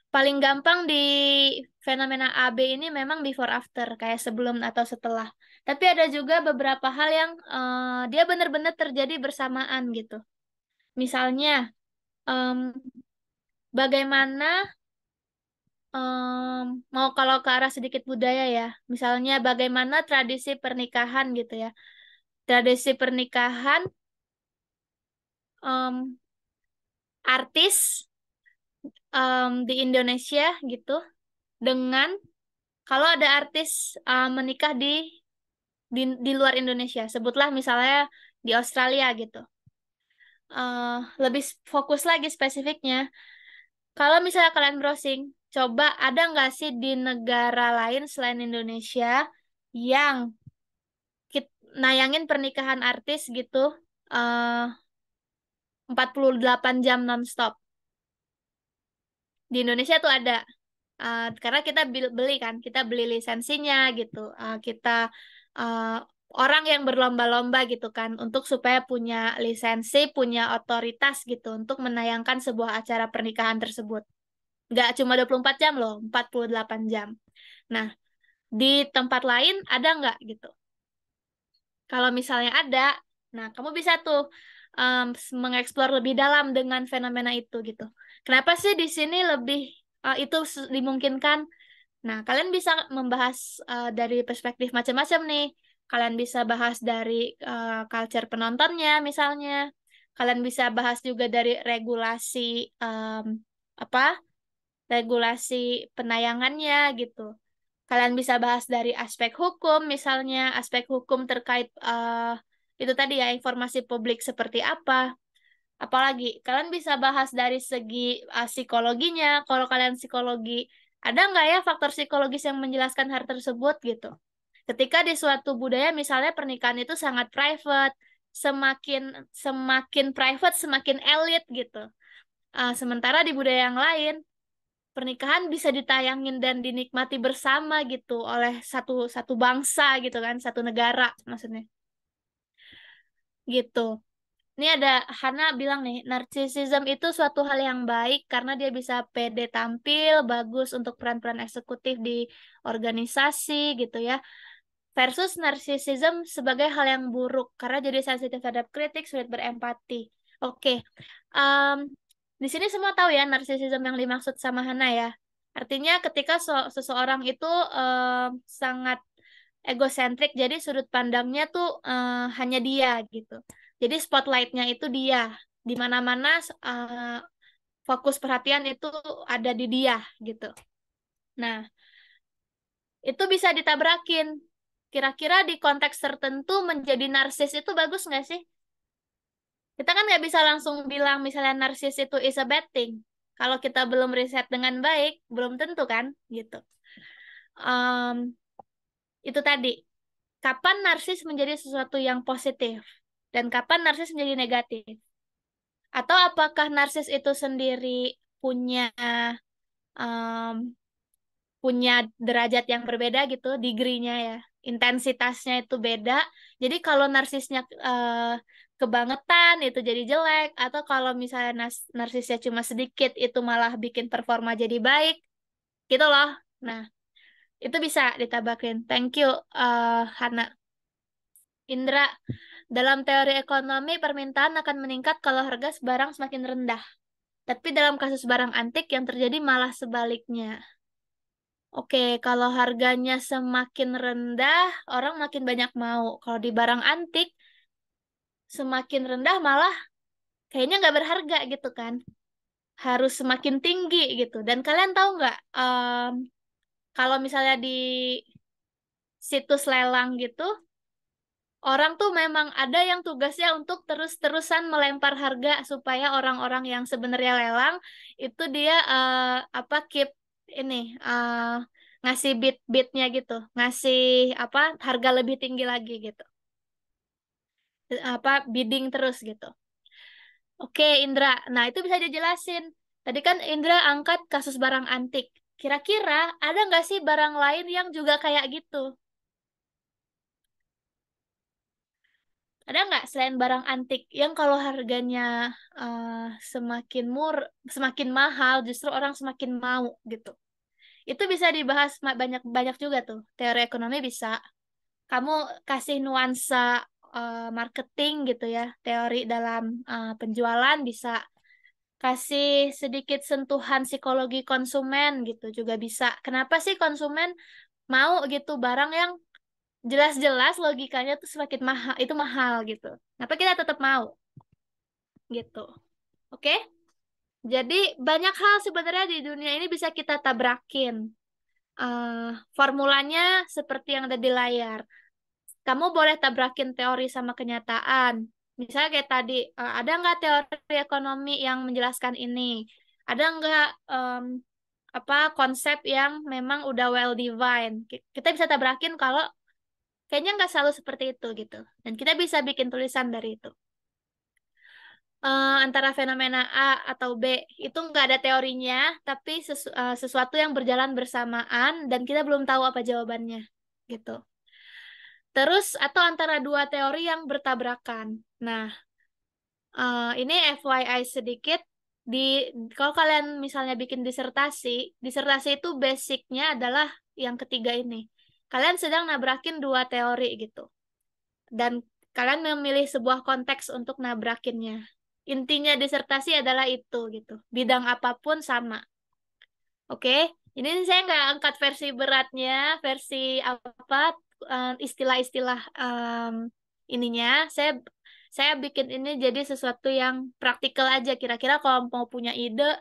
Paling gampang di fenomena AB ini memang before after, kayak sebelum atau setelah. Tapi ada juga beberapa hal yang dia benar-benar terjadi bersamaan gitu. Misalnya, em, bagaimana mau kalau ke arah sedikit budaya ya, misalnya bagaimana tradisi pernikahan gitu ya. Tradisi pernikahan em, artis di Indonesia gitu dengan kalau ada artis menikah di luar Indonesia, sebutlah misalnya di Australia gitu. Lebih fokus lagi spesifiknya. Kalau misalnya kalian browsing, coba ada nggak sih di negara lain selain Indonesia yang nayangin pernikahan artis gitu eh 48 jam nonstop. Di Indonesia tuh ada. Karena kita beli kan, kita beli lisensinya gitu. Kita eh, orang yang berlomba-lomba gitu kan untuk supaya punya lisensi, punya otoritas gitu untuk menayangkan sebuah acara pernikahan tersebut. Nggak cuma 24 jam loh, 48 jam. Nah, di tempat lain ada nggak gitu? Kalau misalnya ada, nah kamu bisa tuh mengeksplor lebih dalam dengan fenomena itu gitu. Kenapa sih di sini lebih itu dimungkinkan? Nah, kalian bisa membahas dari perspektif macam-macam nih. Kalian bisa bahas dari culture penontonnya misalnya. Kalian bisa bahas juga dari regulasi em, apa? Regulasi penayangannya gitu. Kalian bisa bahas dari aspek hukum, misalnya aspek hukum terkait itu tadi ya informasi publik seperti apa. Apalagi kalian bisa bahas dari segi psikologinya. Kalau kalian psikologi, ada nggak ya faktor psikologis yang menjelaskan hal tersebut gitu? Ketika di suatu budaya misalnya pernikahan itu sangat private, semakin semakin private semakin elit gitu. Sementara di budaya yang lain pernikahan bisa ditayangin dan dinikmati bersama gitu oleh satu satu bangsa gitu kan, satu negara maksudnya. Gitu. Ini ada Hana bilang nih, narcissism itu suatu hal yang baik karena dia bisa pede tampil, bagus untuk peran-peran eksekutif di organisasi gitu ya. Versus narcissism sebagai hal yang buruk karena jadi sensitif terhadap kritik, sulit berempati. Oke, Em, di sini semua tahu ya narcissism yang dimaksud sama Hana ya. Artinya ketika seseorang itu sangat egosentrik, jadi sudut pandangnya tuh hanya dia gitu. Jadi spotlightnya itu dia, di mana-mana fokus perhatian itu ada di dia gitu. Nah, itu bisa ditabrakin. Kira-kira di konteks tertentu menjadi narsis itu bagus nggak sih? Kita kan nggak bisa langsung bilang misalnya narsis itu is a bad thing. Kalau kita belum riset dengan baik, belum tentu kan, gitu. Em, itu tadi, kapan narsis menjadi sesuatu yang positif dan kapan narsis menjadi negatif? Atau apakah narsis itu sendiri punya em, punya derajat yang berbeda gitu, degree-nya ya, intensitasnya itu beda. Jadi kalau narsisnya kebangetan itu jadi jelek, atau kalau misalnya narsisnya cuma sedikit itu malah bikin performa jadi baik, gitu loh. Nah, itu bisa ditabakin. Thank you, Hana. Indra, dalam teori ekonomi, permintaan akan meningkat kalau harga barang semakin rendah. Tapi dalam kasus barang antik yang terjadi malah sebaliknya. Oke, kalau harganya semakin rendah, orang makin banyak mau. Kalau di barang antik, semakin rendah malah kayaknya nggak berharga gitu kan. Harus semakin tinggi gitu. Dan kalian tahu nggak, kalau misalnya di situs lelang gitu, orang tuh memang ada yang tugasnya untuk terus-terusan melempar harga supaya orang-orang yang sebenarnya lelang itu dia apa keep ini ngasih bid-bidnya gitu, ngasih apa harga lebih tinggi lagi gitu, apa bidding terus gitu. Oke, Indra. Nah, itu bisa dijelasin. Tadi kan Indra angkat kasus barang antik. Kira-kira ada nggak sih barang lain yang juga kayak gitu? Ada nggak selain barang antik yang kalau harganya eh, semakin semakin mahal, justru orang semakin mau gitu. Itu bisa dibahas banyak-banyak juga tuh. Teori ekonomi bisa. Kamu kasih nuansa marketing gitu ya, teori dalam penjualan bisa. Kasih sedikit sentuhan psikologi konsumen gitu juga bisa. Kenapa sih konsumen mau gitu barang yang jelas-jelas logikanya tuh semakin mahal, itu mahal gitu. Kenapa kita tetap mau gitu. Oke? Jadi banyak hal sebenarnya di dunia ini bisa kita tabrakin. Formulanya seperti yang ada di layar. Kamu boleh tabrakin teori sama kenyataan. Misalnya kayak tadi, ada nggak teori ekonomi yang menjelaskan ini? Ada nggak apa konsep yang memang udah well defined? Kita bisa tabrakin kalau kayaknya nggak selalu seperti itu gitu. Dan kita bisa bikin tulisan dari itu. Antara fenomena A atau B itu nggak ada teorinya, tapi sesuatu yang berjalan bersamaan dan kita belum tahu apa jawabannya, gitu. Terus atau antara dua teori yang bertabrakan. Nah, ini FYI sedikit. Di kalau kalian misalnya bikin disertasi, disertasi itu basicnya adalah yang ketiga ini. Kalian sedang nabrakin dua teori gitu. Dan kalian memilih sebuah konteks untuk nabrakinnya. Intinya disertasi adalah itu gitu. Bidang apapun sama. Oke, ini saya nggak angkat versi beratnya, versi apa istilah-istilah ininya. Saya bikin ini jadi sesuatu yang praktikal aja. Kira-kira kalau mau punya ide,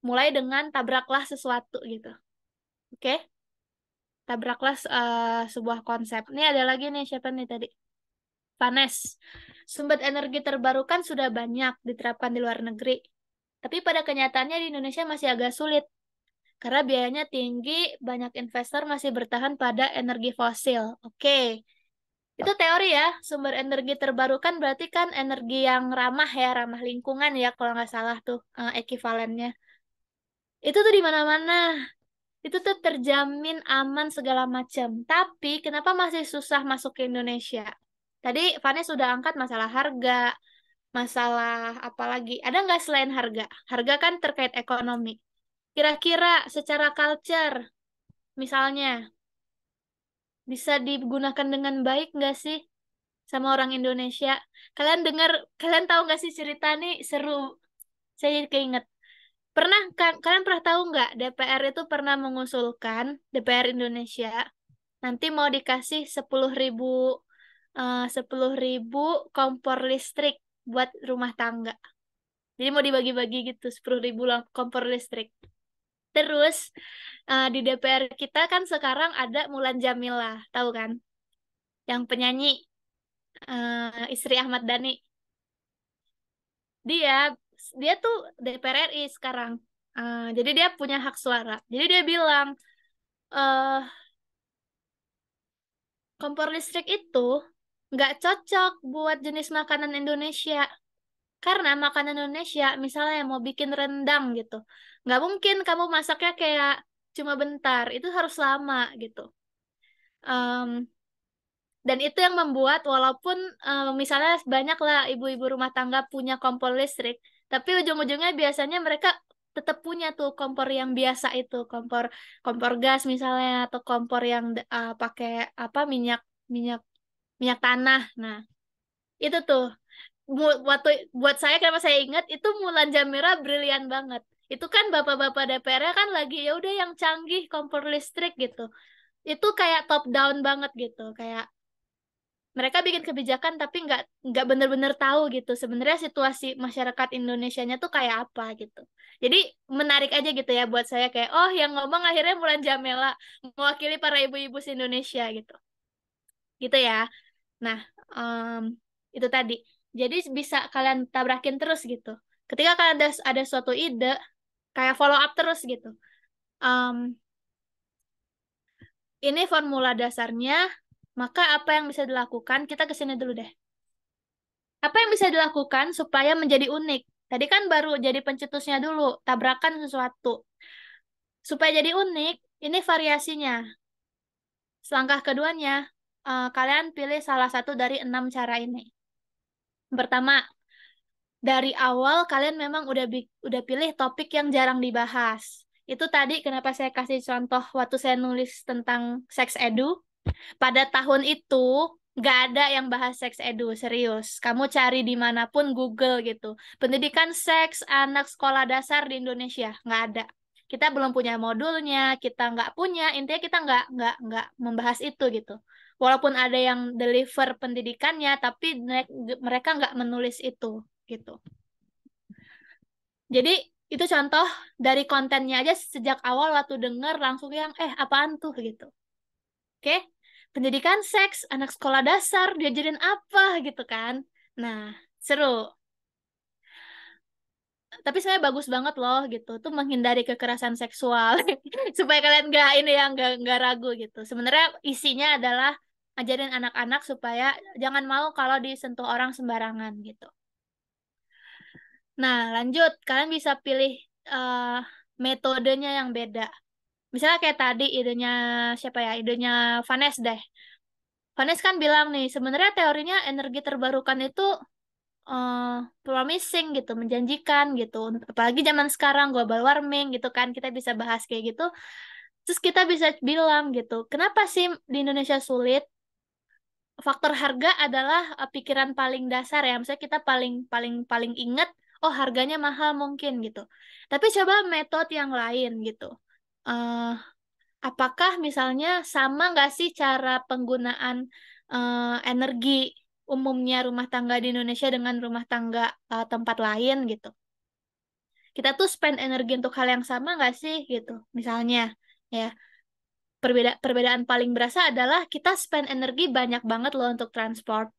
mulai dengan tabraklah sesuatu gitu. Oke, tabraklah sebuah konsep. Ini ada lagi nih siapa nih tadi? Vanes. Sumber energi terbarukan sudah banyak diterapkan di luar negeri. Tapi pada kenyataannya di Indonesia masih agak sulit. Karena biayanya tinggi, banyak investor masih bertahan pada energi fosil. Oke, itu teori ya. Sumber energi terbarukan berarti kan energi yang ramah ya, ramah lingkungan ya kalau nggak salah tuh ekivalennya. Itu tuh di mana-mana. Itu tuh terjamin aman segala macam. Tapi kenapa masih susah masuk ke Indonesia? Tadi Fani sudah angkat masalah harga, masalah apa lagi? Ada nggak selain harga? Harga kan terkait ekonomi. Kira-kira secara culture, misalnya, bisa digunakan dengan baik nggak sih sama orang Indonesia? Kalian dengar, kalian tahu nggak sih cerita nih seru? Saya jadi keinget. Kalian pernah tahu nggak DPR itu pernah mengusulkan DPR Indonesia nanti mau dikasih 10.000 kompor listrik buat rumah tangga. Jadi mau dibagi-bagi gitu 10.000 kompor listrik. Terus di DPR kita kan sekarang ada Mulan Jamila, tahu kan? Yang penyanyi istri Ahmad Dhani. Dia dia tuh DPR RI sekarang. Jadi dia punya hak suara. Jadi dia bilang eh kompor listrik itu nggak cocok buat jenis makanan Indonesia. Karena makanan Indonesia, misalnya mau bikin rendang gitu, nggak mungkin kamu masaknya kayak cuma bentar, itu harus lama gitu. Em, dan itu yang membuat walaupun misalnya banyak lah ibu-ibu rumah tangga punya kompor listrik, tapi ujung-ujungnya biasanya mereka tetap punya tuh kompor yang biasa itu, kompor kompor gas misalnya atau kompor yang pakai apa minyak minyak minyak tanah. Nah, itu tuh waktu buat saya kenapa saya ingat itu Mulan Jamila brilian banget. Itu kan bapak-bapak DPR-nya kan lagi ya udah yang canggih kompor listrik gitu. Itu kayak top down banget gitu. Kayak mereka bikin kebijakan tapi nggak bener-bener tahu gitu sebenarnya situasi masyarakat Indonesianya tuh kayak apa gitu. Jadi menarik aja gitu ya buat saya kayak oh yang ngomong akhirnya Mulan Jamila mewakili para ibu-ibu se Indonesia gitu. Gitu ya. Nah, em, itu tadi. Jadi bisa kalian tabrakin terus gitu. Ketika kalian ada suatu ide, kayak follow up terus gitu. Em, ini formula dasarnya, maka apa yang bisa dilakukan? Kita ke sini dulu deh. Apa yang bisa dilakukan supaya menjadi unik? Tadi kan baru jadi pencetusnya dulu, tabrakan sesuatu. Supaya jadi unik, ini variasinya. Selangkah keduanya, kalian pilih salah satu dari 6 cara ini. Pertama, dari awal kalian memang udah pilih topik yang jarang dibahas. Itu tadi kenapa saya kasih contoh waktu saya nulis tentang sex edu. Pada tahun itu nggak ada yang bahas sex edu, serius. Kamu cari dimanapun Google gitu. Pendidikan seks anak sekolah dasar di Indonesia nggak ada. Kita belum punya modulnya, kita nggak punya. Intinya kita nggak membahas itu gitu. Walaupun ada yang deliver pendidikannya, tapi mereka nggak menulis itu gitu. Jadi itu contoh dari kontennya aja sejak awal waktu denger langsung yang apaan tuh gitu. Oke? Pendidikan seks anak sekolah dasar diajarin apa gitu kan. Nah, seru. Tapi sebenarnya bagus banget loh gitu. Tuh menghindari kekerasan seksual supaya kalian nggak ini ya nggak ragu gitu. Sebenarnya isinya adalah ajarin anak-anak supaya jangan mau kalau disentuh orang sembarangan gitu. Nah, lanjut. Kalian bisa pilih eh, metodenya yang beda. Misalnya kayak tadi idenya siapa ya? Idenya Vanes deh. Vanes kan bilang nih, sebenarnya teorinya energi terbarukan itu eh, promising gitu, menjanjikan gitu. Apalagi zaman sekarang global warming gitu kan, kita bisa bahas kayak gitu. Terus kita bisa bilang gitu, kenapa sih di Indonesia sulit? Faktor harga adalah pikiran paling dasar ya. Misalnya kita paling paling paling ingat, oh harganya mahal mungkin gitu. Tapi coba metode yang lain gitu. Eh, apakah misalnya sama nggak sih cara penggunaan energi umumnya rumah tangga di Indonesia dengan rumah tangga tempat lain gitu? Kita tuh spend energi untuk hal yang sama nggak sih gitu? Misalnya ya perbedaan paling berasa adalah kita spend energi banyak banget loh untuk transport.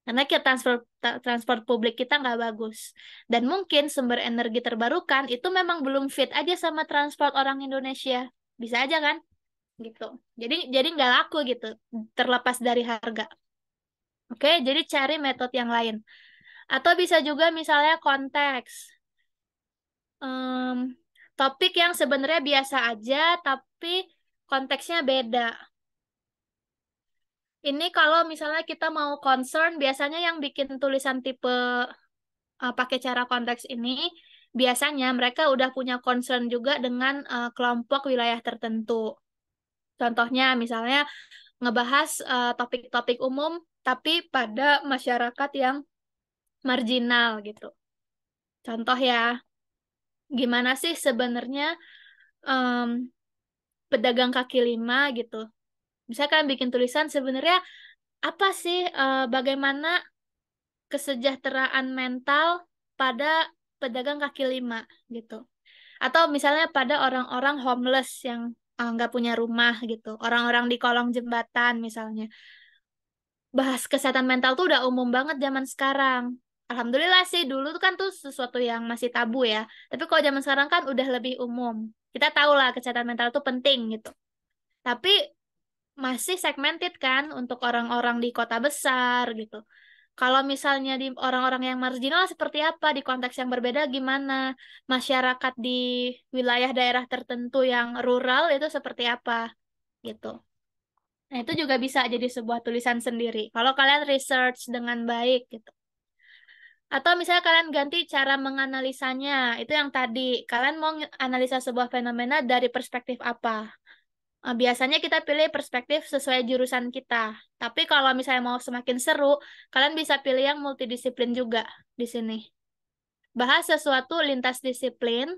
Karena kita transport publik kita nggak bagus. Dan mungkin sumber energi terbarukan itu memang belum fit aja sama transport orang Indonesia. Bisa aja kan? Gitu. Jadi nggak laku gitu, terlepas dari harga. Oke, jadi cari metode yang lain. Atau bisa juga misalnya konteks. Em, topik yang sebenarnya biasa aja, tapi konteksnya beda. Ini kalau misalnya kita mau concern, biasanya yang bikin tulisan tipe pakai cara konteks ini, biasanya mereka udah punya concern juga dengan kelompok wilayah tertentu. Contohnya misalnya ngebahas topik-topik umum tapi pada masyarakat yang marginal gitu. Contoh ya, gimana sih sebenarnya em, pedagang kaki lima gitu. Misalkan bikin tulisan sebenarnya apa sih bagaimana kesejahteraan mental pada pedagang kaki lima gitu. Atau misalnya pada orang-orang homeless yang nggak punya rumah gitu. Orang-orang di kolong jembatan misalnya. Bahas kesehatan mental tuh udah umum banget zaman sekarang. Alhamdulillah sih dulu tuh kan tuh sesuatu yang masih tabu ya. Tapi kalau zaman sekarang kan udah lebih umum. Kita tahu lah kesehatan mental itu penting gitu. Tapi masih segmented kan untuk orang-orang di kota besar gitu. Kalau misalnya di orang-orang yang marginal seperti apa, di konteks yang berbeda gimana? Masyarakat di wilayah daerah tertentu yang rural itu seperti apa gitu. Nah, itu juga bisa jadi sebuah tulisan sendiri. Kalau kalian research dengan baik gitu. Atau misalnya kalian ganti cara menganalisanya. Itu yang tadi. Kalian mau analisa sebuah fenomena dari perspektif apa? Biasanya kita pilih perspektif sesuai jurusan kita. Tapi kalau misalnya mau semakin seru, kalian bisa pilih yang multidisiplin juga di sini. Bahas sesuatu lintas disiplin,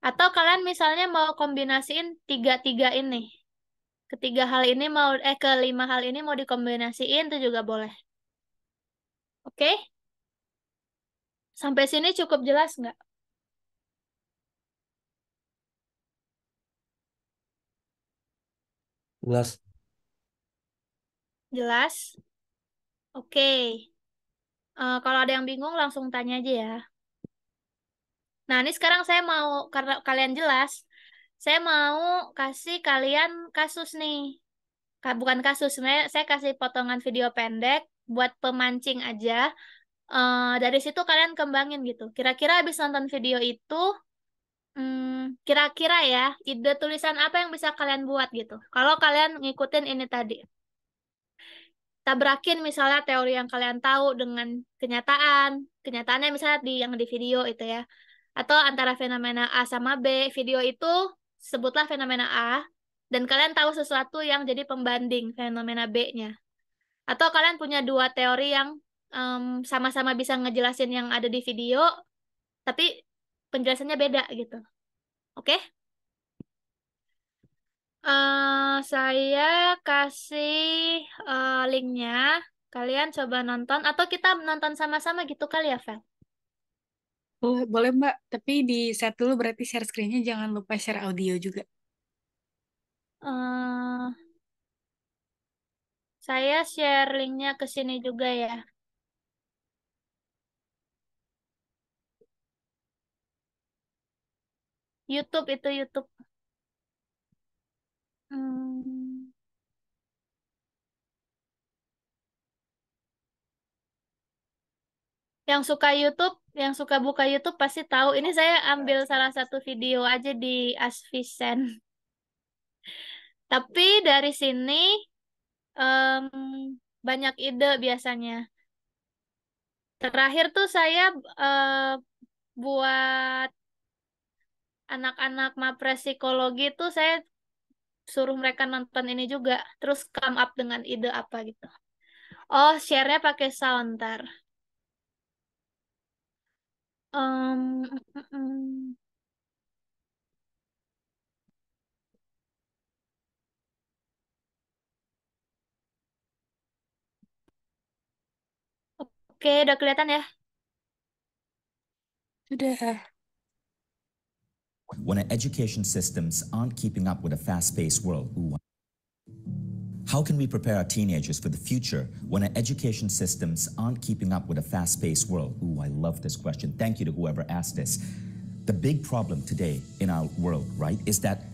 atau kalian misalnya mau kombinasiin tiga-tiga ini. Kelima hal ini mau dikombinasiin itu juga boleh. Oke? Sampai sini cukup jelas nggak? Jelas. Jelas? Oke. Kalau ada yang bingung langsung tanya aja ya. Nah, ini sekarang saya mau, karena kalian jelas, saya mau kasih kalian kasus nih. Bukan kasus, sebenarnya saya kasih potongan video pendek buat pemancing aja. Dari situ kalian kembangin gitu. Kira-kira habis nonton video itu, kira-kira ya, ide tulisan apa yang bisa kalian buat gitu. Kalau kalian ngikutin ini tadi. Tabrakin misalnya teori yang kalian tahu dengan kenyataan. Kenyataannya misalnya yang di video itu ya. Atau antara fenomena A sama B, video itu sebutlah fenomena A, dan kalian tahu sesuatu yang jadi pembanding fenomena B-nya. Atau kalian punya dua teori yang sama-sama bisa ngejelasin yang ada di video, tapi penjelasannya beda gitu. Oke? Saya kasih linknya. Kalian coba nonton, atau kita nonton sama-sama gitu kali ya, Vel? Boleh Mbak, tapi di set dulu berarti share screen-nya jangan lupa share audio juga. Eh, saya share linknya ke sini juga ya. YouTube itu YouTube. Hmm. Yang suka YouTube, yang suka buka YouTube pasti tahu. Ini saya ambil salah satu video aja di Asvisen. Tapi dari sini em, banyak ide biasanya. Terakhir tuh saya buat anak-anak mapres psikologi tuh saya suruh mereka nonton ini juga. Terus come up dengan ide apa gitu. Oh, share-nya pakai sound ntar. Em, mm, mm. Oke, udah kelihatan ya? Sudah. When our education systems aren't keeping up with a fast-paced world, how can we prepare our teenagers for the future when our education systems aren't keeping up with a fast-paced world? I love this question. Thank you to whoever asked this. The big problem today in our world, right, is that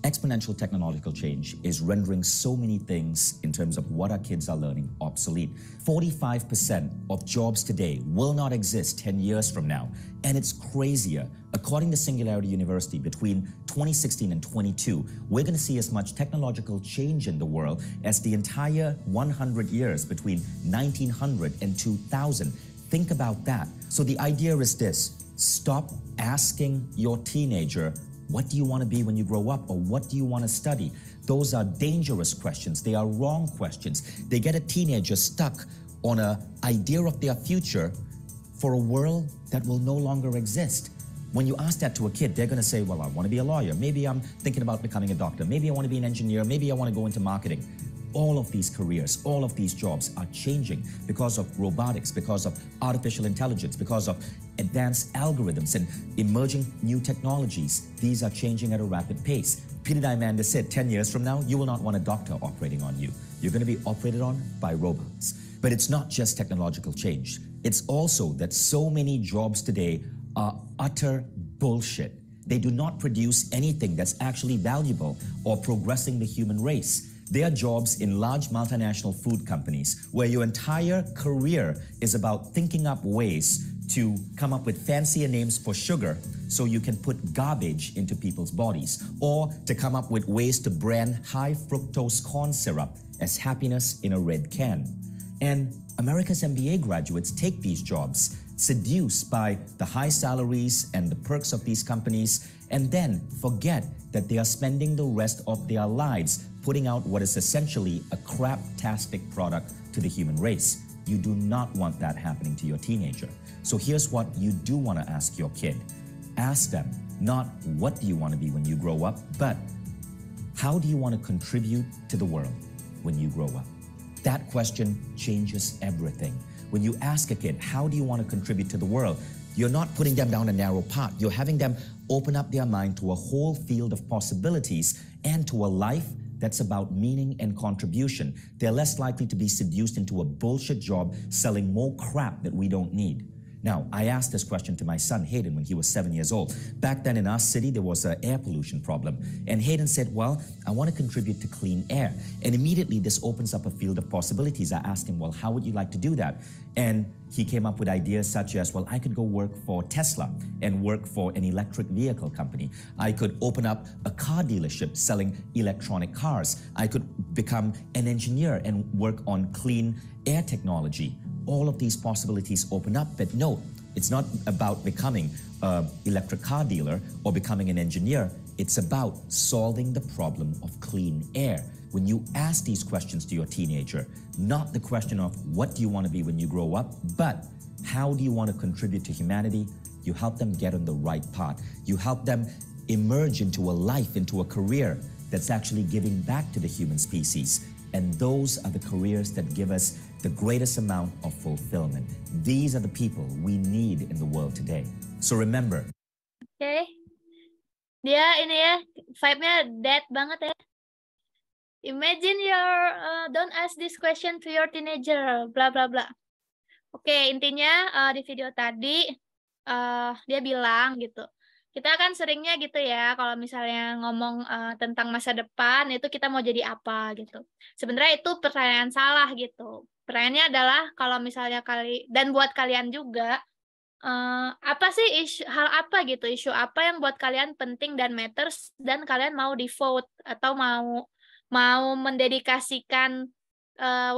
exponential technological change is rendering so many things in terms of what our kids are learning obsolete. 45% of jobs today will not exist 10 years from now. And it's crazier. According to Singularity University, between 2016 and 22, we're going to see as much technological change in the world as the entire 100 years between 1900 and 2000. Think about that. So the idea is this: stop asking your teenager, what do you want to be when you grow up, or what do you want to study? Those are dangerous questions. They are wrong questions. They get a teenager stuck on an idea of their future for a world that will no longer exist. When you ask that to a kid, they're going to say, well, I want to be a lawyer. Maybe I'm thinking about becoming a doctor. Maybe I want to be an engineer. Maybe I want to go into marketing. All of these careers, all of these jobs are changing because of robotics, because of artificial intelligence, because of advanced algorithms and emerging new technologies. These are changing at a rapid pace. Peter Diamandis said 10 years from now, you will not want a doctor operating on you. You're going to be operated on by robots. But it's not just technological change. It's also that so many jobs today are utter bullshit. They do not produce anything that's actually valuable or progressing the human race. They are jobs in large multinational food companies where your entire career is about thinking up ways to come up with fancier names for sugar so you can put garbage into people's bodies, or to come up with ways to brand high fructose corn syrup as happiness in a red can. And America's MBA graduates take these jobs, seduced by the high salaries and the perks of these companies, and then forget that they are spending the rest of their lives putting out what is essentially a crap-tastic product to the human race. You do not want that happening to your teenager. So here's what you do want to ask your kid. Ask them, not what do you want to be when you grow up, but how do you want to contribute to the world when you grow up? That question changes everything. When you ask a kid, how do you want to contribute to the world? You're not putting them down a narrow path. You're having them open up their mind to a whole field of possibilities and to a life that's about meaning and contribution. They're less likely to be seduced into a bullshit job selling more crap that we don't need. Now, I asked this question to my son Hayden when he was 7 years old. Back then in our city, there was an air pollution problem. And Hayden said, well, I want to contribute to clean air. And immediately this opens up a field of possibilities. I asked him, well, how would you like to do that? And he came up with ideas such as, well, I could go work for Tesla and work for an electric vehicle company. I could open up a car dealership selling electronic cars. I could become an engineer and work on clean air technology. All of these possibilities open up, but no, it's not about becoming an electric car dealer or becoming an engineer. It's about solving the problem of clean air. When you ask these questions to your teenager, not the question of what do you want to be when you grow up, but how do you want to contribute to humanity, you help them get on the right path. You help them emerge into a life, into a career that's actually giving back to the human species. And those are the careers that give us the greatest amount of fulfillment. These are the people we need in the world today. So remember. Oke. Dia ini ya, vibe-nya dead banget ya. Imagine don't ask this question to your teenager, bla bla bla. Oke, intinya di video tadi dia bilang gitu. Kita kan seringnya gitu ya, kalau misalnya ngomong tentang masa depan, itu kita mau jadi apa gitu. Sebenarnya itu pertanyaan salah gitu. Pertanyaannya adalah kalau misalnya dan buat kalian juga, apa sih hal apa gitu, isu apa yang buat kalian penting dan matters, dan kalian mau devote atau mau mendedikasikan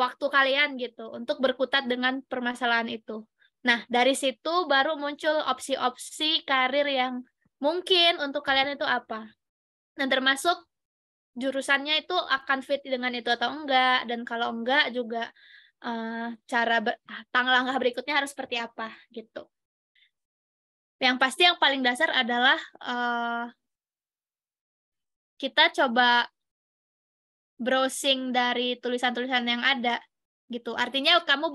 waktu kalian gitu untuk berkutat dengan permasalahan itu. Nah, dari situ baru muncul opsi-opsi karir yang mungkin untuk kalian itu apa. Dan termasuk jurusannya itu akan fit dengan itu atau enggak, dan kalau enggak juga langkah berikutnya harus seperti apa gitu. Yang pasti yang paling dasar adalah kita coba browsing dari tulisan-tulisan yang ada gitu. Artinya kamu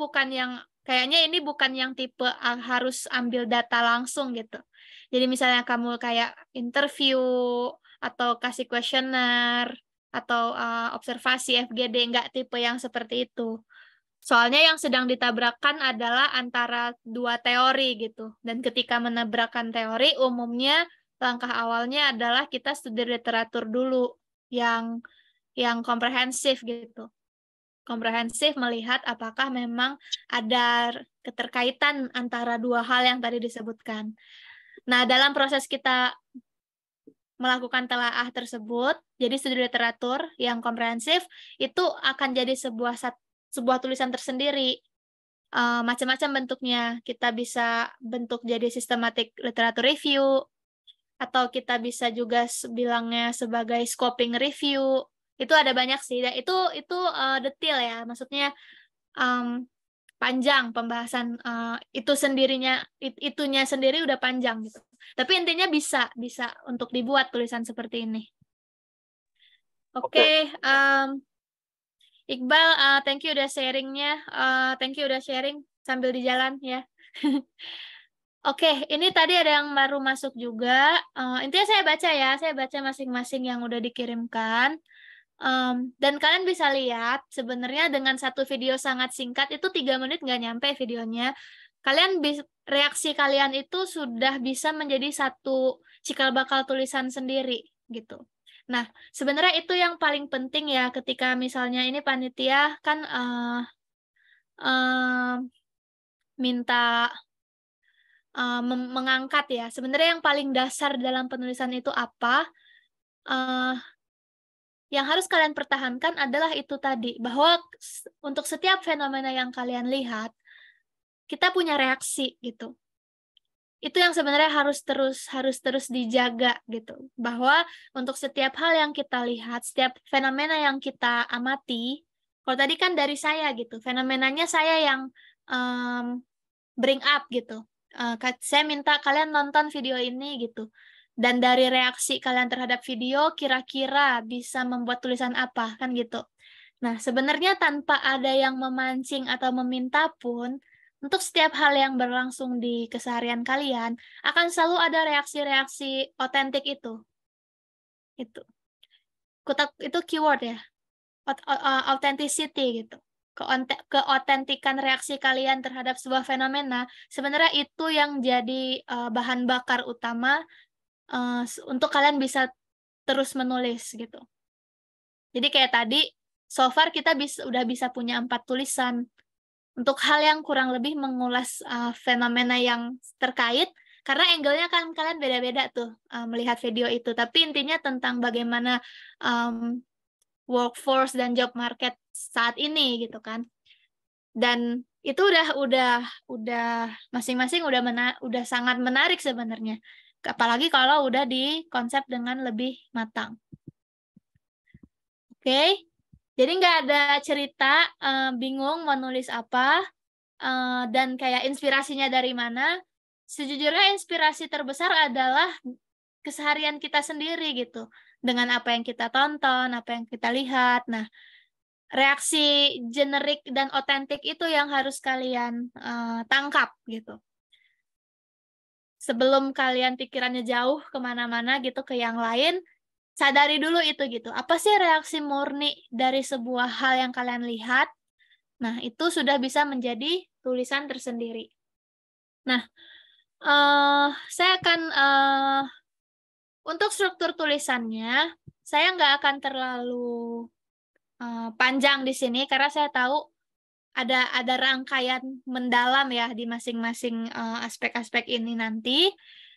kayaknya ini bukan yang tipe harus ambil data langsung gitu. Jadi misalnya kamu kayak interview atau kasih kuesioner atau observasi FGD, nggak tipe yang seperti itu. Soalnya yang sedang ditabrakkan adalah antara dua teori gitu. Dan ketika menabrakkan teori, umumnya langkah awalnya adalah kita studi literatur dulu yang komprehensif gitu. Komprehensif melihat apakah memang ada keterkaitan antara dua hal yang tadi disebutkan. Nah, dalam proses kita melakukan telaah tersebut, jadi studi literatur yang komprehensif itu akan jadi sebuah tulisan tersendiri macam-macam bentuknya. Kita bisa bentuk jadi systematic literature review, atau kita bisa juga bilangnya sebagai scoping review. Itu ada banyak sih. Dan itu detail ya. Maksudnya panjang pembahasan itu sendirinya, itunya sendiri udah panjang gitu. Tapi intinya bisa untuk dibuat tulisan seperti ini. Oke, Iqbal, thank you udah sharingnya. Thank you udah sharing sambil di jalan ya. Oke, ini tadi ada yang baru masuk juga. Intinya saya baca ya, saya baca masing-masing yang udah dikirimkan. Dan kalian bisa lihat sebenarnya dengan satu video sangat singkat itu 3 menit nggak nyampe videonya. Reaksi kalian itu sudah bisa menjadi satu cikal bakal tulisan sendiri gitu. Nah, sebenarnya itu yang paling penting ya ketika misalnya ini panitia kan minta mengangkat ya. Sebenarnya yang paling dasar dalam penulisan itu apa? Yang harus kalian pertahankan adalah itu tadi, bahwa untuk setiap fenomena yang kalian lihat, kita punya reaksi gitu. Itu yang sebenarnya harus terus dijaga gitu. Bahwa untuk setiap hal yang kita lihat, setiap fenomena yang kita amati, kalau tadi kan dari saya gitu, fenomenanya saya yang bring up gitu. Saya minta kalian nonton video ini gitu. Dan dari reaksi kalian terhadap video, kira-kira bisa membuat tulisan apa, kan gitu. Nah, sebenarnya tanpa ada yang memancing atau meminta pun, untuk setiap hal yang berlangsung di keseharian kalian, akan selalu ada reaksi-reaksi otentik itu. Itu keyword ya, authenticity gitu. Keotentikan reaksi kalian terhadap sebuah fenomena, sebenarnya itu yang jadi bahan bakar utama untuk kalian bisa terus menulis gitu. Jadi kayak tadi, so far kita udah bisa punya 4 tulisan. Untuk hal yang kurang lebih mengulas fenomena yang terkait, karena angle-nya kan kalian beda-beda tuh melihat video itu. Tapi intinya tentang bagaimana workforce dan job market saat ini gitu kan. Dan itu udah masing-masing udah sangat menarik sebenarnya. Apalagi kalau udah dikonsep dengan lebih matang. Oke. Jadi nggak ada cerita bingung mau nulis apa dan kayak inspirasinya dari mana. Sejujurnya inspirasi terbesar adalah keseharian kita sendiri gitu. Dengan apa yang kita tonton, apa yang kita lihat. Nah, reaksi generik dan otentik itu yang harus kalian tangkap gitu. Sebelum kalian pikirannya jauh kemana-mana gitu ke yang lain, sadari dulu itu gitu. Apa sih reaksi murni dari sebuah hal yang kalian lihat? Nah, itu sudah bisa menjadi tulisan tersendiri. Nah, saya akan untuk struktur tulisannya, saya nggak akan terlalu panjang di sini karena saya tahu ada rangkaian mendalam ya di masing-masing aspek-aspek ini nanti.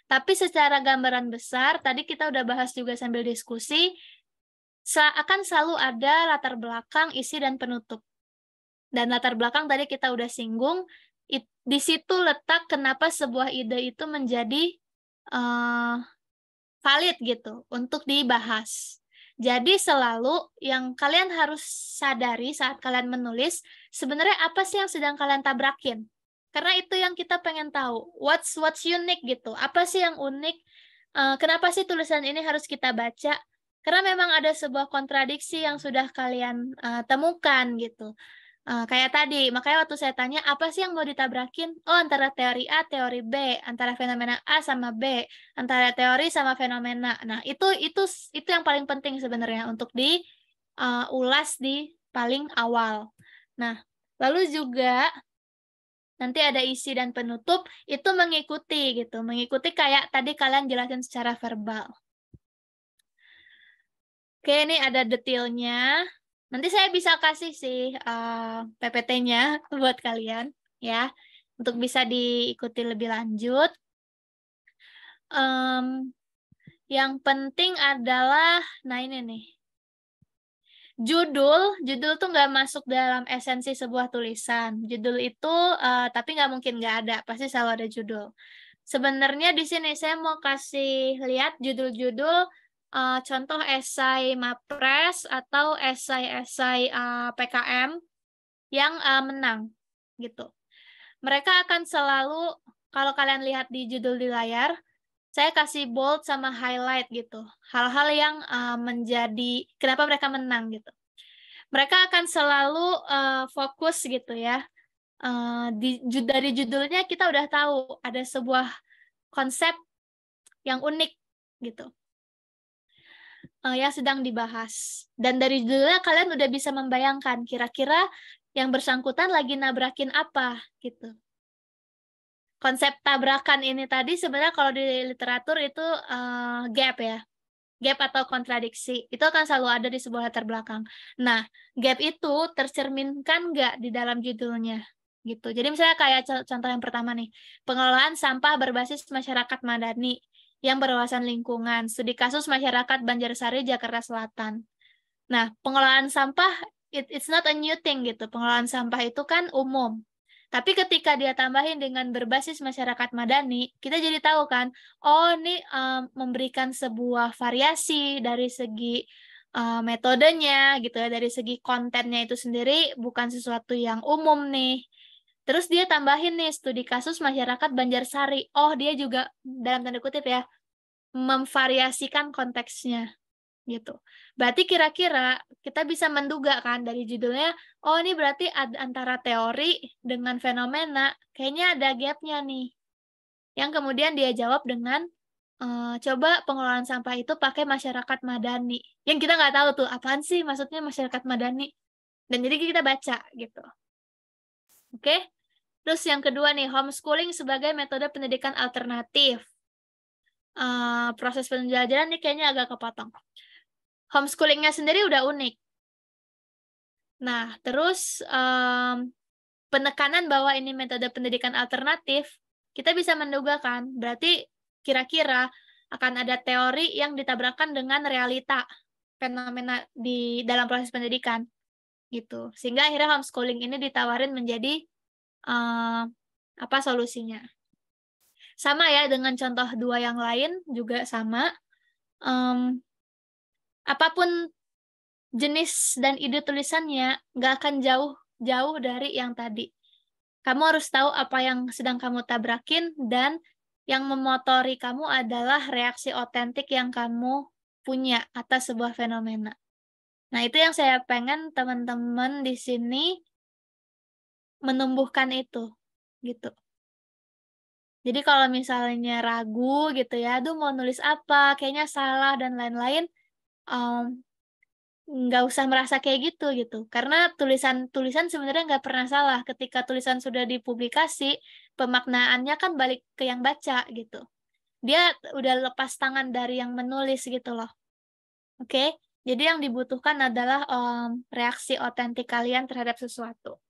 Tapi secara gambaran besar, tadi kita udah bahas juga sambil diskusi, akan selalu ada latar belakang, isi, dan penutup. Dan latar belakang tadi kita udah singgung, di situ letak kenapa sebuah ide itu menjadi valid gitu untuk dibahas. Jadi selalu yang kalian harus sadari saat kalian menulis, sebenarnya apa sih yang sedang kalian tabrakin? Karena itu yang kita pengen tahu. What's unique gitu? Apa sih yang unik? Kenapa sih tulisan ini harus kita baca? Karena memang ada sebuah kontradiksi yang sudah kalian temukan gitu. Kayak tadi, makanya waktu saya tanya, apa sih yang mau ditabrakin? Oh, antara teori A, teori B, antara fenomena A sama B, antara teori sama fenomena. Nah, itu yang paling penting sebenarnya untuk diulas di paling awal. Nah, lalu juga nanti ada isi dan penutup, itu mengikuti gitu. Mengikuti kayak tadi kalian jelasin secara verbal. Oke, ini ada detailnya. Nanti saya bisa kasih sih PPT-nya buat kalian ya, untuk bisa diikuti lebih lanjut. Yang penting adalah, nah ini nih, Judul tuh nggak masuk dalam esensi sebuah tulisan. Judul itu, tapi nggak mungkin nggak ada, pasti selalu ada judul. Sebenarnya di sini saya mau kasih lihat judul-judul contoh esai Mapres atau esai-esai PKM yang menang, gitu. Mereka akan selalu, kalau kalian lihat di judul di layar, saya kasih bold sama highlight gitu. Hal-hal yang menjadi kenapa mereka menang gitu. Mereka akan selalu fokus gitu ya. Dari judulnya kita udah tahu ada sebuah konsep yang unik gitu. Yang sedang dibahas. Dan dari judulnya kalian udah bisa membayangkan kira-kira yang bersangkutan lagi nabrakin apa gitu. Konsep tabrakan ini tadi sebenarnya kalau di literatur itu gap ya. Gap atau kontradiksi. Itu akan selalu ada di sebuah latar belakang. Nah, gap itu tercerminkan nggak di dalam judulnya? Gitu. Jadi misalnya kayak contoh yang pertama nih. Pengelolaan sampah berbasis masyarakat madani yang berwawasan lingkungan. Studi kasus masyarakat Banjarsari, Jakarta Selatan. Nah, pengelolaan sampah, it's not a new thing gitu. Pengelolaan sampah itu kan umum. Tapi ketika dia tambahin dengan berbasis masyarakat madani, kita jadi tahu kan, oh ini memberikan sebuah variasi dari segi metodenya gitu ya, dari segi kontennya itu sendiri bukan sesuatu yang umum nih. Terus dia tambahin nih studi kasus masyarakat Banjarsari. Oh, dia juga dalam tanda kutip ya, memvariasikan konteksnya gitu. Berarti kira-kira kita bisa menduga kan dari judulnya, oh ini berarti antara teori dengan fenomena, kayaknya ada gapnya nih. Yang kemudian dia jawab dengan, coba pengelolaan sampah itu pakai masyarakat madani. Yang kita nggak tahu tuh, apaan sih maksudnya masyarakat madani. Dan jadi kita baca gitu. Oke? Terus yang kedua nih, homeschooling sebagai metode pendidikan alternatif. Proses pembelajaran nih kayaknya agak kepotong. Homeschoolingnya sendiri udah unik. Nah, terus penekanan bahwa ini metode pendidikan alternatif, kita bisa menduga kan, berarti kira-kira akan ada teori yang ditabrakkan dengan realita fenomena di dalam proses pendidikan, gitu. Sehingga akhirnya homeschooling ini ditawarin menjadi apa solusinya. Sama ya dengan contoh dua yang lain juga sama. Apapun jenis dan ide tulisannya nggak akan jauh dari yang tadi. Kamu harus tahu apa yang sedang kamu tabrakin dan yang memotori kamu adalah reaksi otentik yang kamu punya atas sebuah fenomena. Nah, itu yang saya pengen teman-teman di sini menumbuhkan itu, gitu. Jadi kalau misalnya ragu gitu ya, aduh mau nulis apa, kayaknya salah dan lain-lain, nggak usah merasa kayak gitu karena tulisan sebenarnya nggak pernah salah. Ketika tulisan sudah dipublikasi, pemaknaannya kan balik ke yang baca gitu, dia udah lepas tangan dari yang menulis gitu loh. Oke? Jadi yang dibutuhkan adalah reaksi otentik kalian terhadap sesuatu.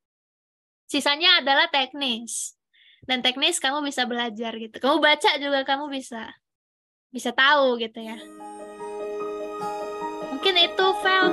Sisanya adalah teknis, dan teknis kamu bisa belajar gitu, kamu baca juga kamu bisa tahu gitu ya. Mungkin itu, Vel.